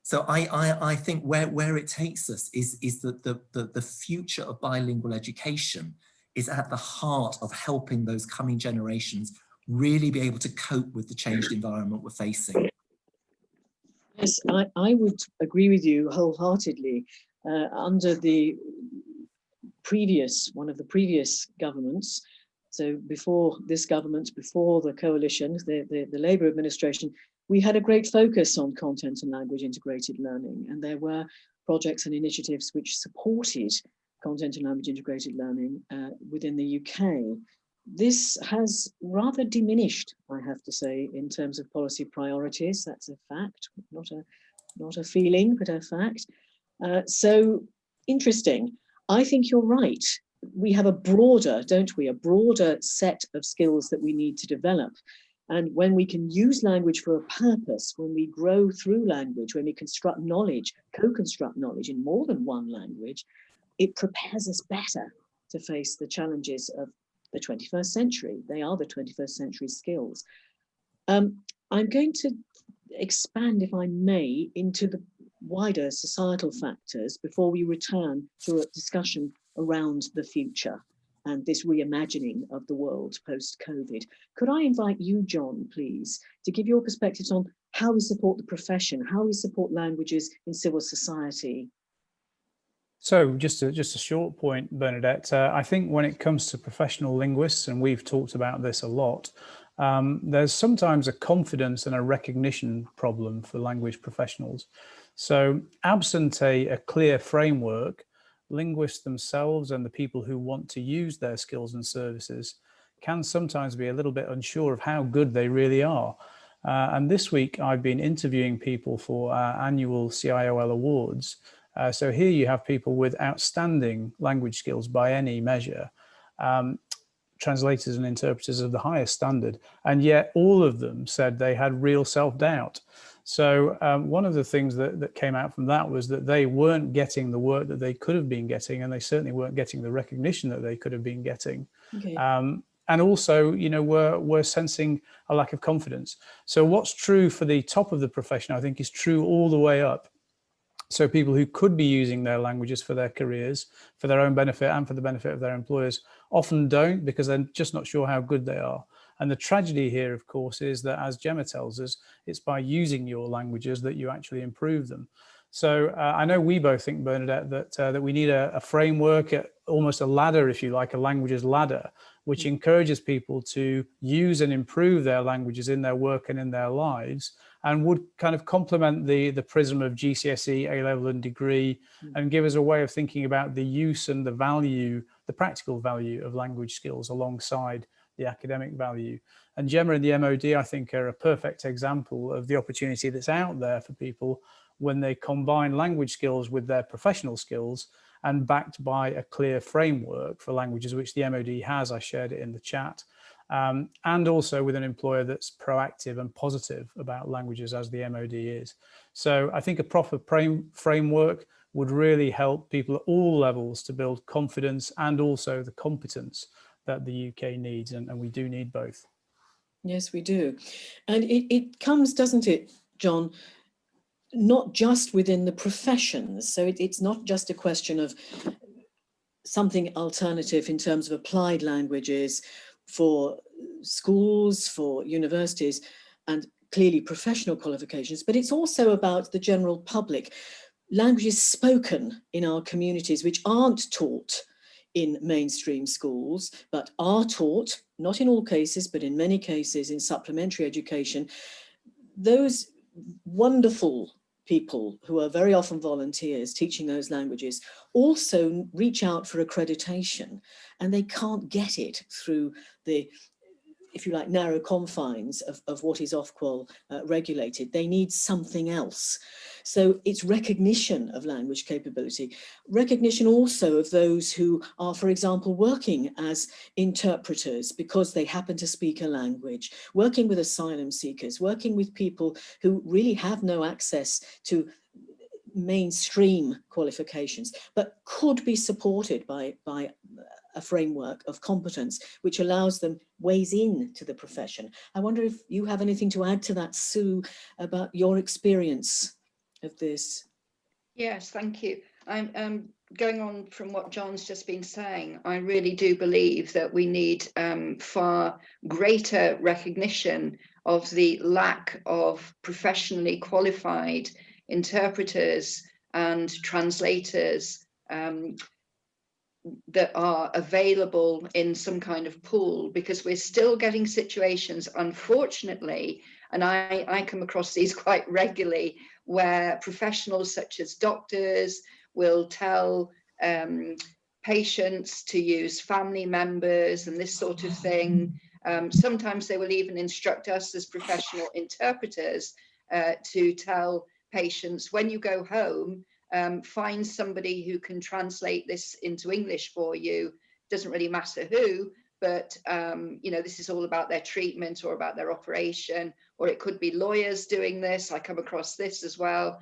So I think where it takes us is that the future of bilingual education is at the heart of helping those coming generations really be able to cope with the changed environment we're facing. Yes, I would agree with you wholeheartedly. Under the one of the previous governments, so before this government, before the coalition, the Labour administration, we had a great focus on content and language integrated learning, and there were projects and initiatives which supported content and language integrated learning within the UK. This has rather diminished, I have to say, in terms of policy priorities. That's a fact, not a feeling, but a fact. So interesting. I think you're right we have a broader, don't we, a broader set of skills that we need to develop. And when we can use language for a purpose, when we grow through language, when we construct knowledge, co-construct knowledge in more than one language, it prepares us better to face the challenges of the 21st century. They are the 21st century skills. I'm going to expand, if I may, into the wider societal factors before we return to a discussion around the future and this reimagining of the world post-COVID. Could I invite you, John, please, to give your perspectives on how we support the profession, how we support languages in civil society? So just a short point, Bernadette. I think when it comes to professional linguists, and we've talked about this a lot, there's sometimes a confidence and a recognition problem for language professionals. So absent a clear framework, linguists themselves and the people who want to use their skills and services can sometimes be a little bit unsure of how good they really are. And this week I've been interviewing people for our annual CIOL Awards. So here you have people with outstanding language skills by any measure, translators and interpreters of the highest standard, and yet all of them said they had real self-doubt. So one of the things that came out from that was that they weren't getting the work that they could have been getting, and they certainly weren't getting the recognition that they could have been getting. Okay. And also, you know, we're sensing a lack of confidence. So what's true for the top of the profession, I think, is true all the way up. So people who could be using their languages for their careers, for their own benefit and for the benefit of their employers, often don't, because they're just not sure how good they are. And the tragedy here, of course, is that, as Gemma tells us, it's by using your languages that you actually improve them. So I know we both think, Bernadette, that we need a framework, almost a ladder, if you like, a languages ladder, which encourages people to use and improve their languages in their work and in their lives, and would kind of complement the prism of GCSE, A-level and degree, and give us a way of thinking about the use and the value, the practical value of language skills alongside the academic value. And Gemma and the MOD, I think, are a perfect example of the opportunity that's out there for people when they combine language skills with their professional skills, and backed by a clear framework for languages, which the MOD has. I shared it in the chat. And also with an employer that's proactive and positive about languages, as the MOD is. So I think a proper framework would really help people at all levels to build confidence and also the competence that the UK needs, and we do need both. Yes, we do. And it comes, doesn't it, John, not just within the professions. So it's not just a question of something alternative in terms of applied languages for schools, for universities, and clearly professional qualifications, but it's also about the general public. Languages spoken in our communities which aren't taught in mainstream schools, but are taught, not in all cases, but in many cases in supplementary education. Those wonderful people who are very often volunteers teaching those languages also reach out for accreditation, and they can't get it through the, if you like, narrow confines of what is Ofqual regulated. They need something else. So it's recognition of language capability, recognition also of those who are, for example, working as interpreters because they happen to speak a language, working with asylum seekers, working with people who really have no access to mainstream qualifications, but could be supported by a framework of competence which allows them ways into the profession. I wonder if you have anything to add to that, Sue, about your experience of this. Yes, thank you. I'm going on from what John's just been saying. I really do believe that we need far greater recognition of the lack of professionally qualified interpreters and translators that are available in some kind of pool, because we're still getting situations, unfortunately, and I come across these quite regularly, where professionals such as doctors will tell patients to use family members and this sort of thing. Sometimes they will even instruct us as professional interpreters to tell patients, when you go home, find somebody who can translate this into English for you, doesn't really matter who, but you know, this is all about their treatment or about their operation, or it could be lawyers doing this. I come across this as well.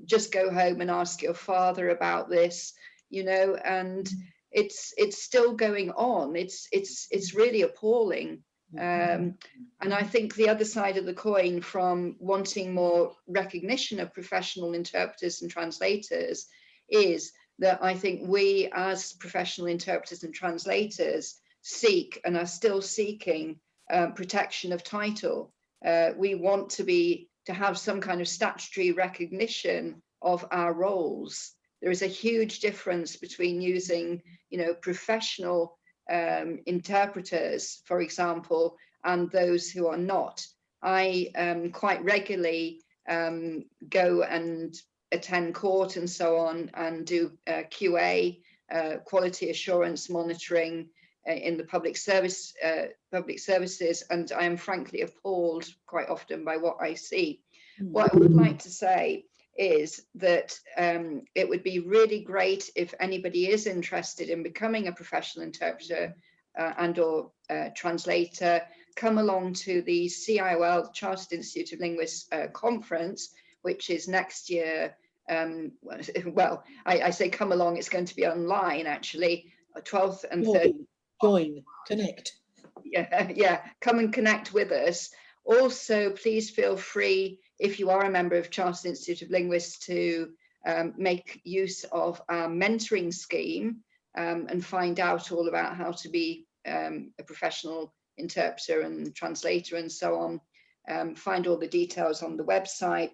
Just go home and ask your father about this, you know, and it's still going on. It's really appalling. And I think the other side of the coin from wanting more recognition of professional interpreters and translators is that I think we as professional interpreters and translators seek and are still seeking protection of title. We want to have some kind of statutory recognition of our roles. There is a huge difference between using, you know, professional interpreters, for example, and those who are not. I quite regularly go and attend court and so on, and do QA, quality assurance monitoring in the public services, and I am frankly appalled quite often by what I see. What I would like to say is that it would be really great if anybody is interested in becoming a professional interpreter and or translator, come along to the CIOL, Chartered Institute of Linguists conference, which is next year. Well, I say come along, it's going to be online actually, 12th and 13th. Join, connect. Yeah, come and connect with us. Also, please feel free, if you are a member of Chartered Institute of Linguists, to make use of our mentoring scheme and find out all about how to be a professional interpreter and translator and so on. Find all the details on the website.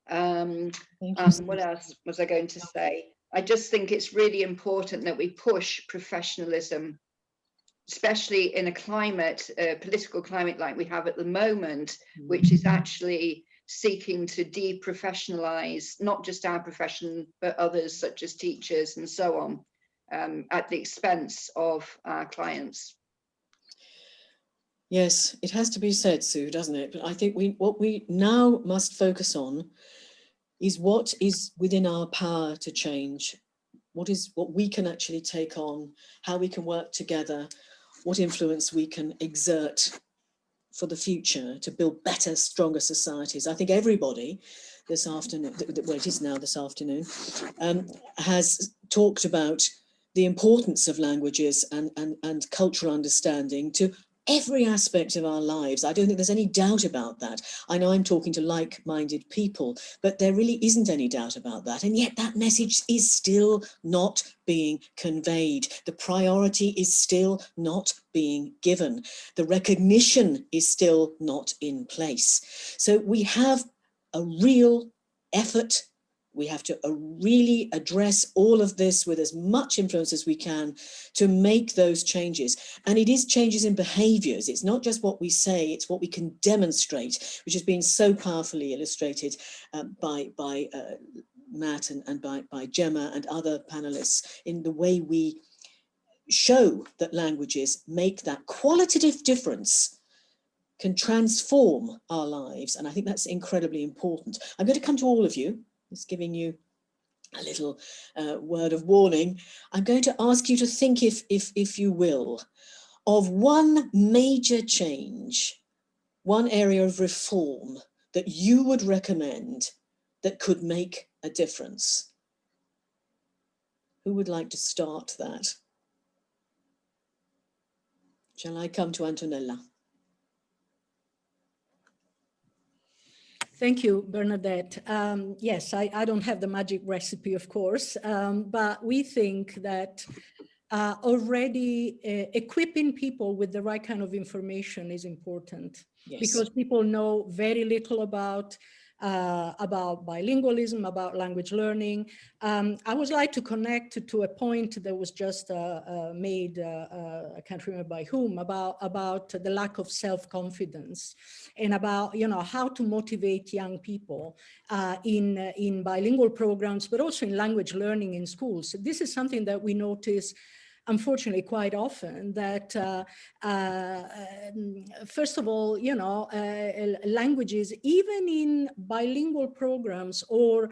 What else was I going to say? I just think it's really important that we push professionalism, especially in a climate, political climate like we have at the moment, which is actually seeking to deprofessionalize not just our profession, but others such as teachers and so on, at the expense of our clients. Yes, it has to be said, Sue, doesn't it? But I think what we now must focus on is what is within our power to change. What we can actually take on, how we can work together, what influence we can exert for the future to build better, stronger societies. I think everybody this afternoon, well, it is now this afternoon, has talked about the importance of languages and cultural understanding to every aspect of our lives. I don't think there's any doubt about that. I know I'm talking to like-minded people, but there really isn't any doubt about that. And yet that message is still not being conveyed. The priority is still not being given. The recognition is still not in place. So we have a real effort. We have to really address all of this with as much influence as we can to make those changes. And it is changes in behaviours. It's not just what we say, it's what we can demonstrate, which has been so powerfully illustrated by Matt and by Gemma and other panelists in the way we show that languages make that qualitative difference, can transform our lives. And I think that's incredibly important. I'm going to come to all of you. Just giving you a little word of warning. I'm going to ask you to think, if you will, of one major change, one area of reform that you would recommend that could make a difference. Who would like to start that? Shall I come to Antonella? Thank you, Bernadette. Yes, I don't have the magic recipe, of course, but we think that already equipping people with the right kind of information is important. Yes. Because people know very little about bilingualism, about language learning. I would like to connect to a point that was just made, I can't remember by whom, about the lack of self-confidence and about, you know, how to motivate young people in bilingual programs, but also in language learning in schools. This is something that we notice unfortunately, quite often that, first of all, you know, languages, even in bilingual programs or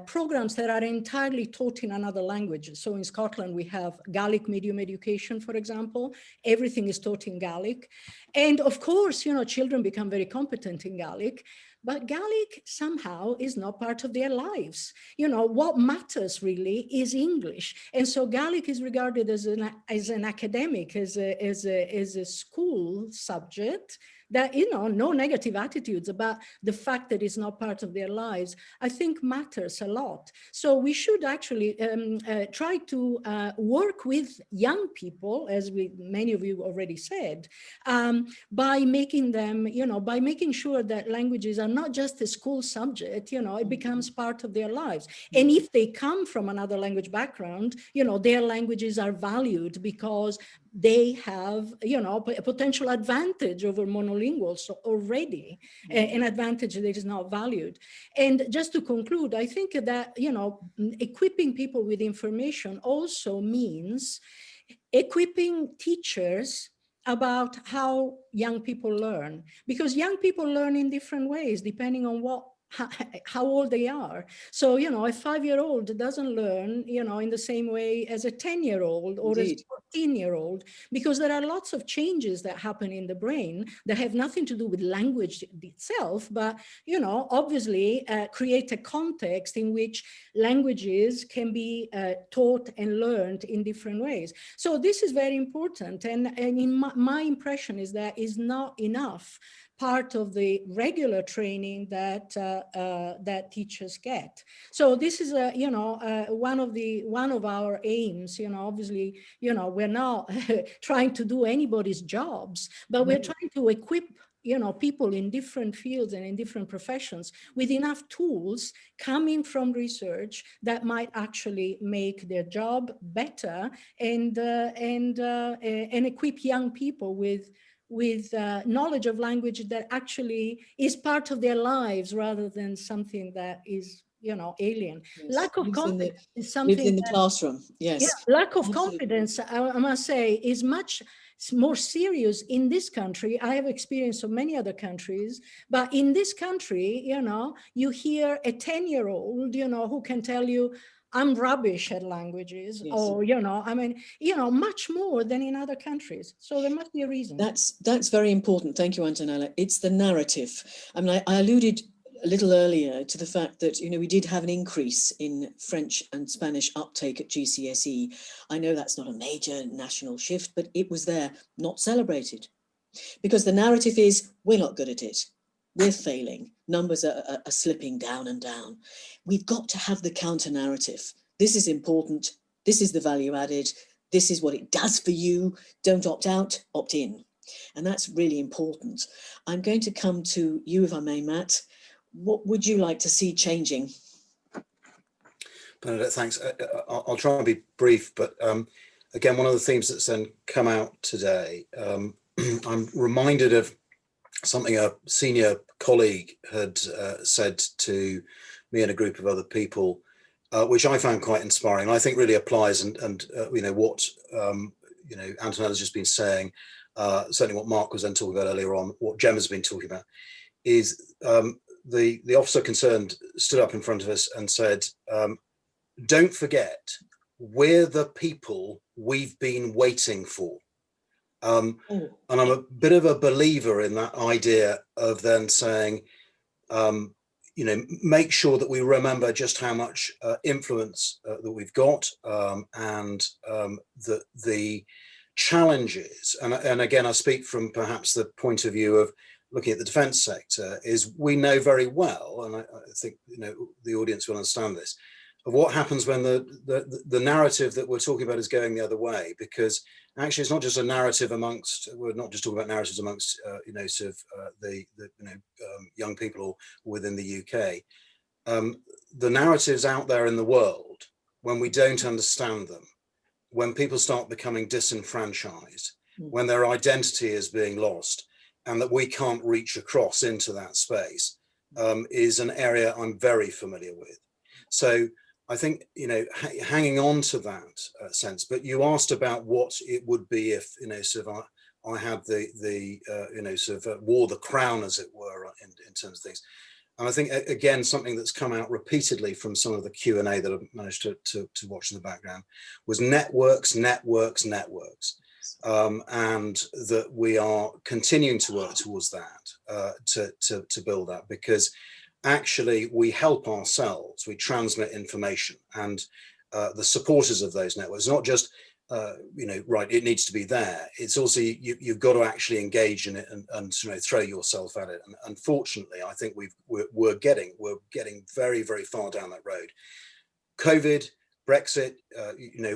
programs that are entirely taught in another language. So in Scotland, we have Gaelic medium education, for example. Everything is taught in Gaelic. And of course, you know, children become very competent in Gaelic, but Gaelic somehow is not part of their lives. You know, what matters really is English. And so Gaelic is regarded as an academic, as a school subject that, you know, no negative attitudes about the fact that it's not part of their lives, I think matters a lot. So we should actually try to work with young people, as many of you already said, by making them, you know, by making sure that languages are not just a school subject, you know, it becomes part of their lives. And if they come from another language background, you know, their languages are valued because they have, you know, a potential advantage over monolinguals already, an advantage that is not valued. And just to conclude, I think that, you know, equipping people with information also means equipping teachers about how young people learn, because young people learn in different ways depending on how old they are. So, you know, a 5-year-old doesn't learn, you know, in the same way as a 10-year-old or Indeed. a 14-year-old, because there are lots of changes that happen in the brain that have nothing to do with language itself, but, you know, obviously create a context in which languages can be taught and learned in different ways. So this is very important. And in my impression is that is not enough part of the regular training that that teachers get. So this is you know, one of our aims. You know, obviously, you know, we're not trying to do anybody's jobs, but we're trying to equip, you know, people in different fields and in different professions with enough tools coming from research that might actually make their job better and equip young people with knowledge of language that actually is part of their lives rather than something that is, you know, alien. Yes. Lack of Lives confidence is something lives in the that, classroom. Yes. yeah, lack of Absolutely. confidence, I must say, is much more serious in this country. I have experience of many other countries, but in this country, you know, you hear a 10-year-old, you know, who can tell you, I'm rubbish at languages, Yes. or, you know, I mean, you know, much more than in other countries. So there must be a reason. That's very important. Thank you, Antonella. It's the narrative. I mean, I alluded a little earlier to the fact that, you know, we did have an increase in French and Spanish uptake at GCSE. I know that's not a major national shift, but it was there, not celebrated. Because the narrative is, we're not good at it. We're failing. Numbers are slipping down and down. We've got to have the counter narrative. This is important. This is the value added. This is what it does for you. Don't opt out, opt in. And that's really important. I'm going to come to you, if I may, Matt. What would you like to see changing? Bernadette, thanks. I'll try and be brief, but again, one of the themes that's then come out today, I'm reminded of something a senior colleague had said to me and a group of other people, which I found quite inspiring. I think really applies and you know, what you know, Antonella's just been saying, certainly what Mark was then talking about earlier on, what Gemma's been talking about, is the officer concerned stood up in front of us and said, don't forget, we're the people we've been waiting for. And I'm a bit of a believer in that idea of then saying, you know, make sure that we remember just how much influence that we've got, and the challenges, and again, I speak from perhaps the point of view of looking at the defence sector, is we know very well, and I think, you know, the audience will understand this, of what happens when the narrative that we're talking about is going the other way, because actually it's not just a narrative amongst, we're not just talking about narratives amongst you know, sort of the you know, young people within the UK. The narratives out there in the world, when we don't understand them, when people start becoming disenfranchised, when their identity is being lost, and that we can't reach across into that space, is an area I'm very familiar with. So I think, hanging on to that sense, but you asked about what it would be if, sort of I had wore the crown, as it were, in terms of things. And I think, again, something that's come out repeatedly from some of the Q&A that I've managed to watch in the background was networks, networks, networks. And that we are continuing to work towards that, to build that, because actually we help ourselves, we transmit information, and the supporters of those networks, not just right, it needs to be there, it's also you've got to actually engage in it and throw yourself at it. And unfortunately, I think we're getting very, very far down that road. COVID, Brexit,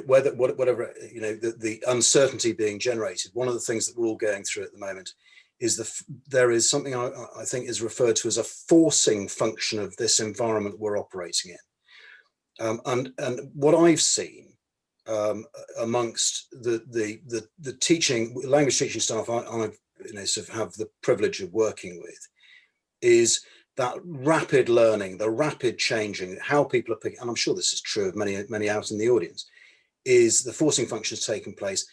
whatever, the uncertainty being generated. One of the things that we're all going through at the moment is there is something I think is referred to as a forcing function of this environment we're operating in. And what I've seen amongst the language teaching staff I sort of have the privilege of working with, is that rapid learning, the rapid changing, how people are picking, and I'm sure this is true of many out in the audience, is the forcing function has taken place,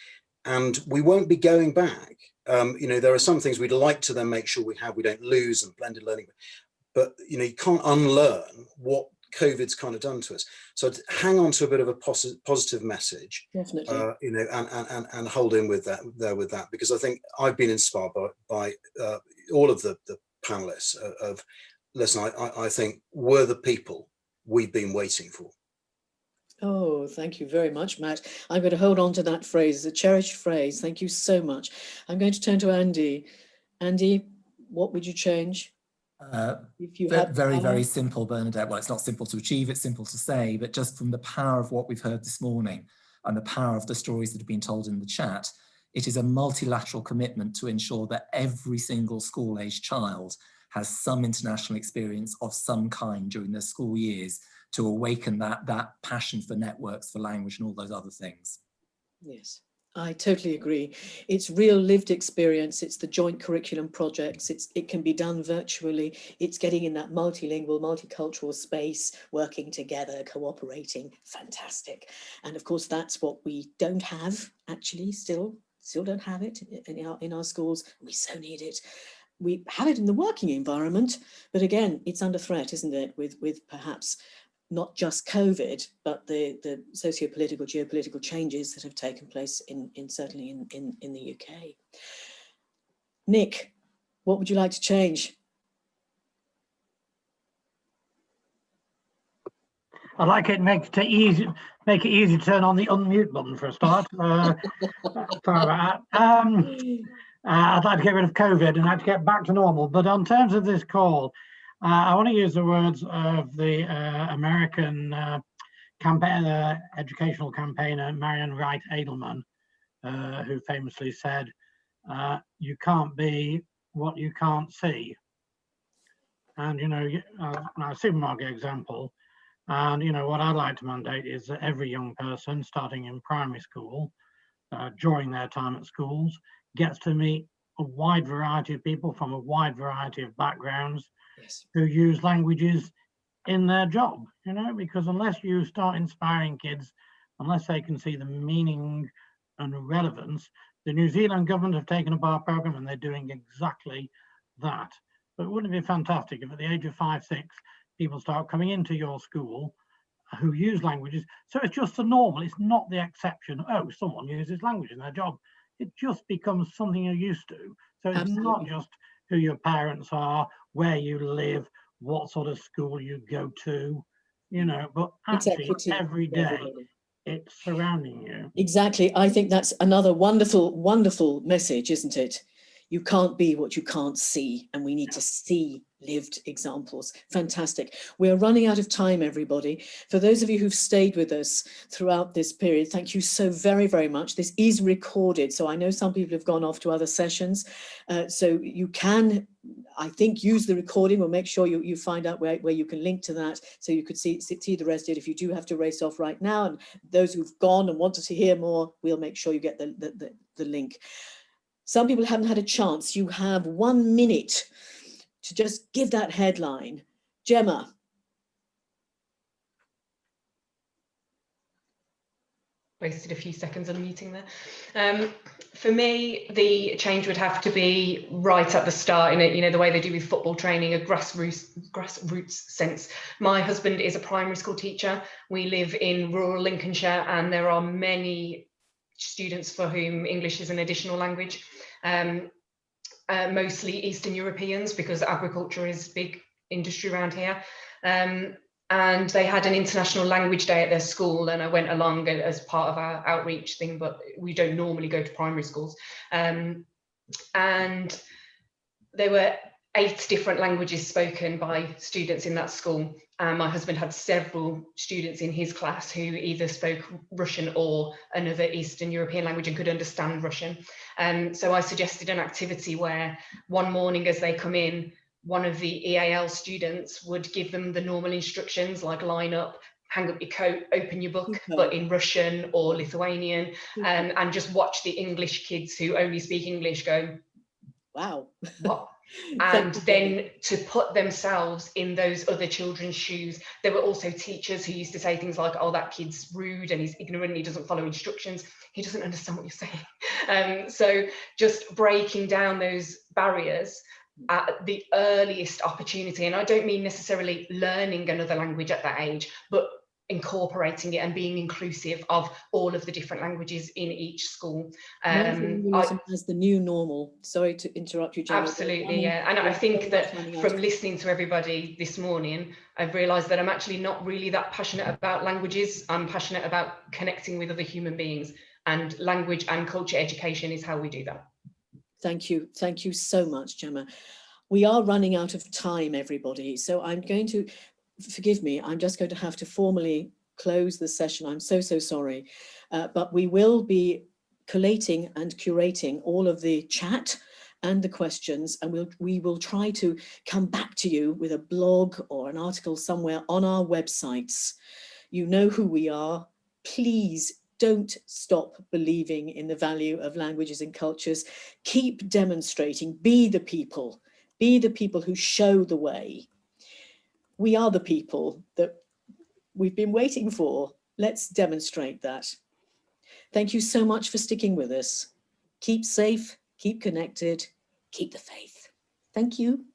and we won't be going back. There are some things we'd like to then make sure we don't lose, and blended learning, but you can't unlearn what COVID's kind of done to us. So to hang on to a bit of a positive message, definitely, and hold in with that, because I think I've been inspired by all of the panelists of listen, I think we're the people we've been waiting for. Oh, thank you very much, Matt. I'm going to hold on to that phrase, a cherished phrase. Thank you so much. I'm going to turn to Andy. Andy, what would you change? If you had very, very simple, Bernadette. Well, it's not simple to achieve, it's simple to say, but just from the power of what we've heard this morning and the power of the stories that have been told in the chat, it is a multilateral commitment to ensure that every single school-aged child has some international experience of some kind during their school years, to awaken that passion for networks, for language, and all those other things. Yes, I totally agree. It's real lived experience. It's the joint curriculum projects. It can be done virtually. It's getting in that multilingual, multicultural space, working together, cooperating. Fantastic. And of course, that's what we don't have, actually, still don't have it in our schools. We so need it. We have it in the working environment, but again, it's under threat, isn't it? With perhaps not just COVID, but the socio-political, geopolitical changes that have taken place certainly in the UK. Nick, what would you like to change? I like it, make it easy to turn on the unmute button for a start. Sorry about that. I'd like to get rid of COVID and I'd get back to normal. But on terms of this call, I want to use the words of the American educational campaigner Marian Wright Edelman, who famously said, "You can't be what you can't see." And now supermarket example, and what I'd like to mandate is that every young person starting in primary school, during their time at schools, gets to meet a wide variety of people from a wide variety of backgrounds. Yes. Who use languages in their job, because unless you start inspiring kids, unless they can see the meaning and relevance, the New Zealand government have taken up our program and they're doing exactly that. But wouldn't it be fantastic if at the age of 5, 6, people start coming into your school who use languages? So it's just the normal, it's not the exception. Oh, someone uses language in their job. It just becomes something you're used to. So it's Absolutely. not just who your parents are, where you live, what sort of school you go to, but actually every day it's surrounding you. Exactly. I think that's another wonderful, wonderful message, isn't it? You can't be what you can't see, and we need to see lived examples. Fantastic. We're running out of time, everybody. For those of you who've stayed with us throughout this period, thank you so very, very much. This is recorded, so I know some people have gone off to other sessions. So you can, I think, use the recording. We'll make sure you find out where you can link to that, so you could see the rest of it. If you do have to race off right now, and those who've gone and want to hear more, we'll make sure you get the link. Some people haven't had a chance. You have 1 minute to just give that headline. Gemma. wasted a few seconds unmuting there. For me, the change would have to be right at the start, in it, you know, the way they do with football training, a grassroots sense. My husband is a primary school teacher. We live in rural Lincolnshire, and there are many students for whom English is an additional language, mostly Eastern Europeans, because agriculture is big industry around here. And they had an International Language Day at their school, and I went along as part of our outreach thing, but we don't normally go to primary schools. And there were 8 different languages spoken by students in that school. My husband had several students in his class who either spoke Russian or another Eastern European language and could understand Russian. So I suggested an activity where one morning as they come in, one of the EAL students would give them the normal instructions, like line up, hang up your coat, open your book, but in Russian or Lithuanian, and just watch the English kids who only speak English go, wow. What? And then to put themselves in those other children's shoes. There were also teachers who used to say things like, oh, that kid's rude and he's ignorant, he doesn't follow instructions, he doesn't understand what you're saying. So just breaking down those barriers at the earliest opportunity. And I don't mean necessarily learning another language at that age, but incorporating it and being inclusive of all of the different languages in each school. As the new normal. Sorry to interrupt you, Gemma. Absolutely, yeah. And I think that from listening to everybody this morning, I've realised that I'm actually not really that passionate about languages. I'm passionate about connecting with other human beings, and language and culture education is how we do that. Thank you. Thank you so much, Gemma. We are running out of time, everybody. So I'm going to, forgive me, I'm just going to have to formally close the session. I'm so sorry. But we will be collating and curating all of the chat and the questions, and we will try to come back to you with a blog or an article somewhere on our websites. You know who we are. Please don't stop believing in the value of languages and cultures. Keep demonstrating, be the people who show the way. We are the people that we've been waiting for. Let's demonstrate that. Thank you so much for sticking with us. Keep safe, keep connected, keep the faith. Thank you.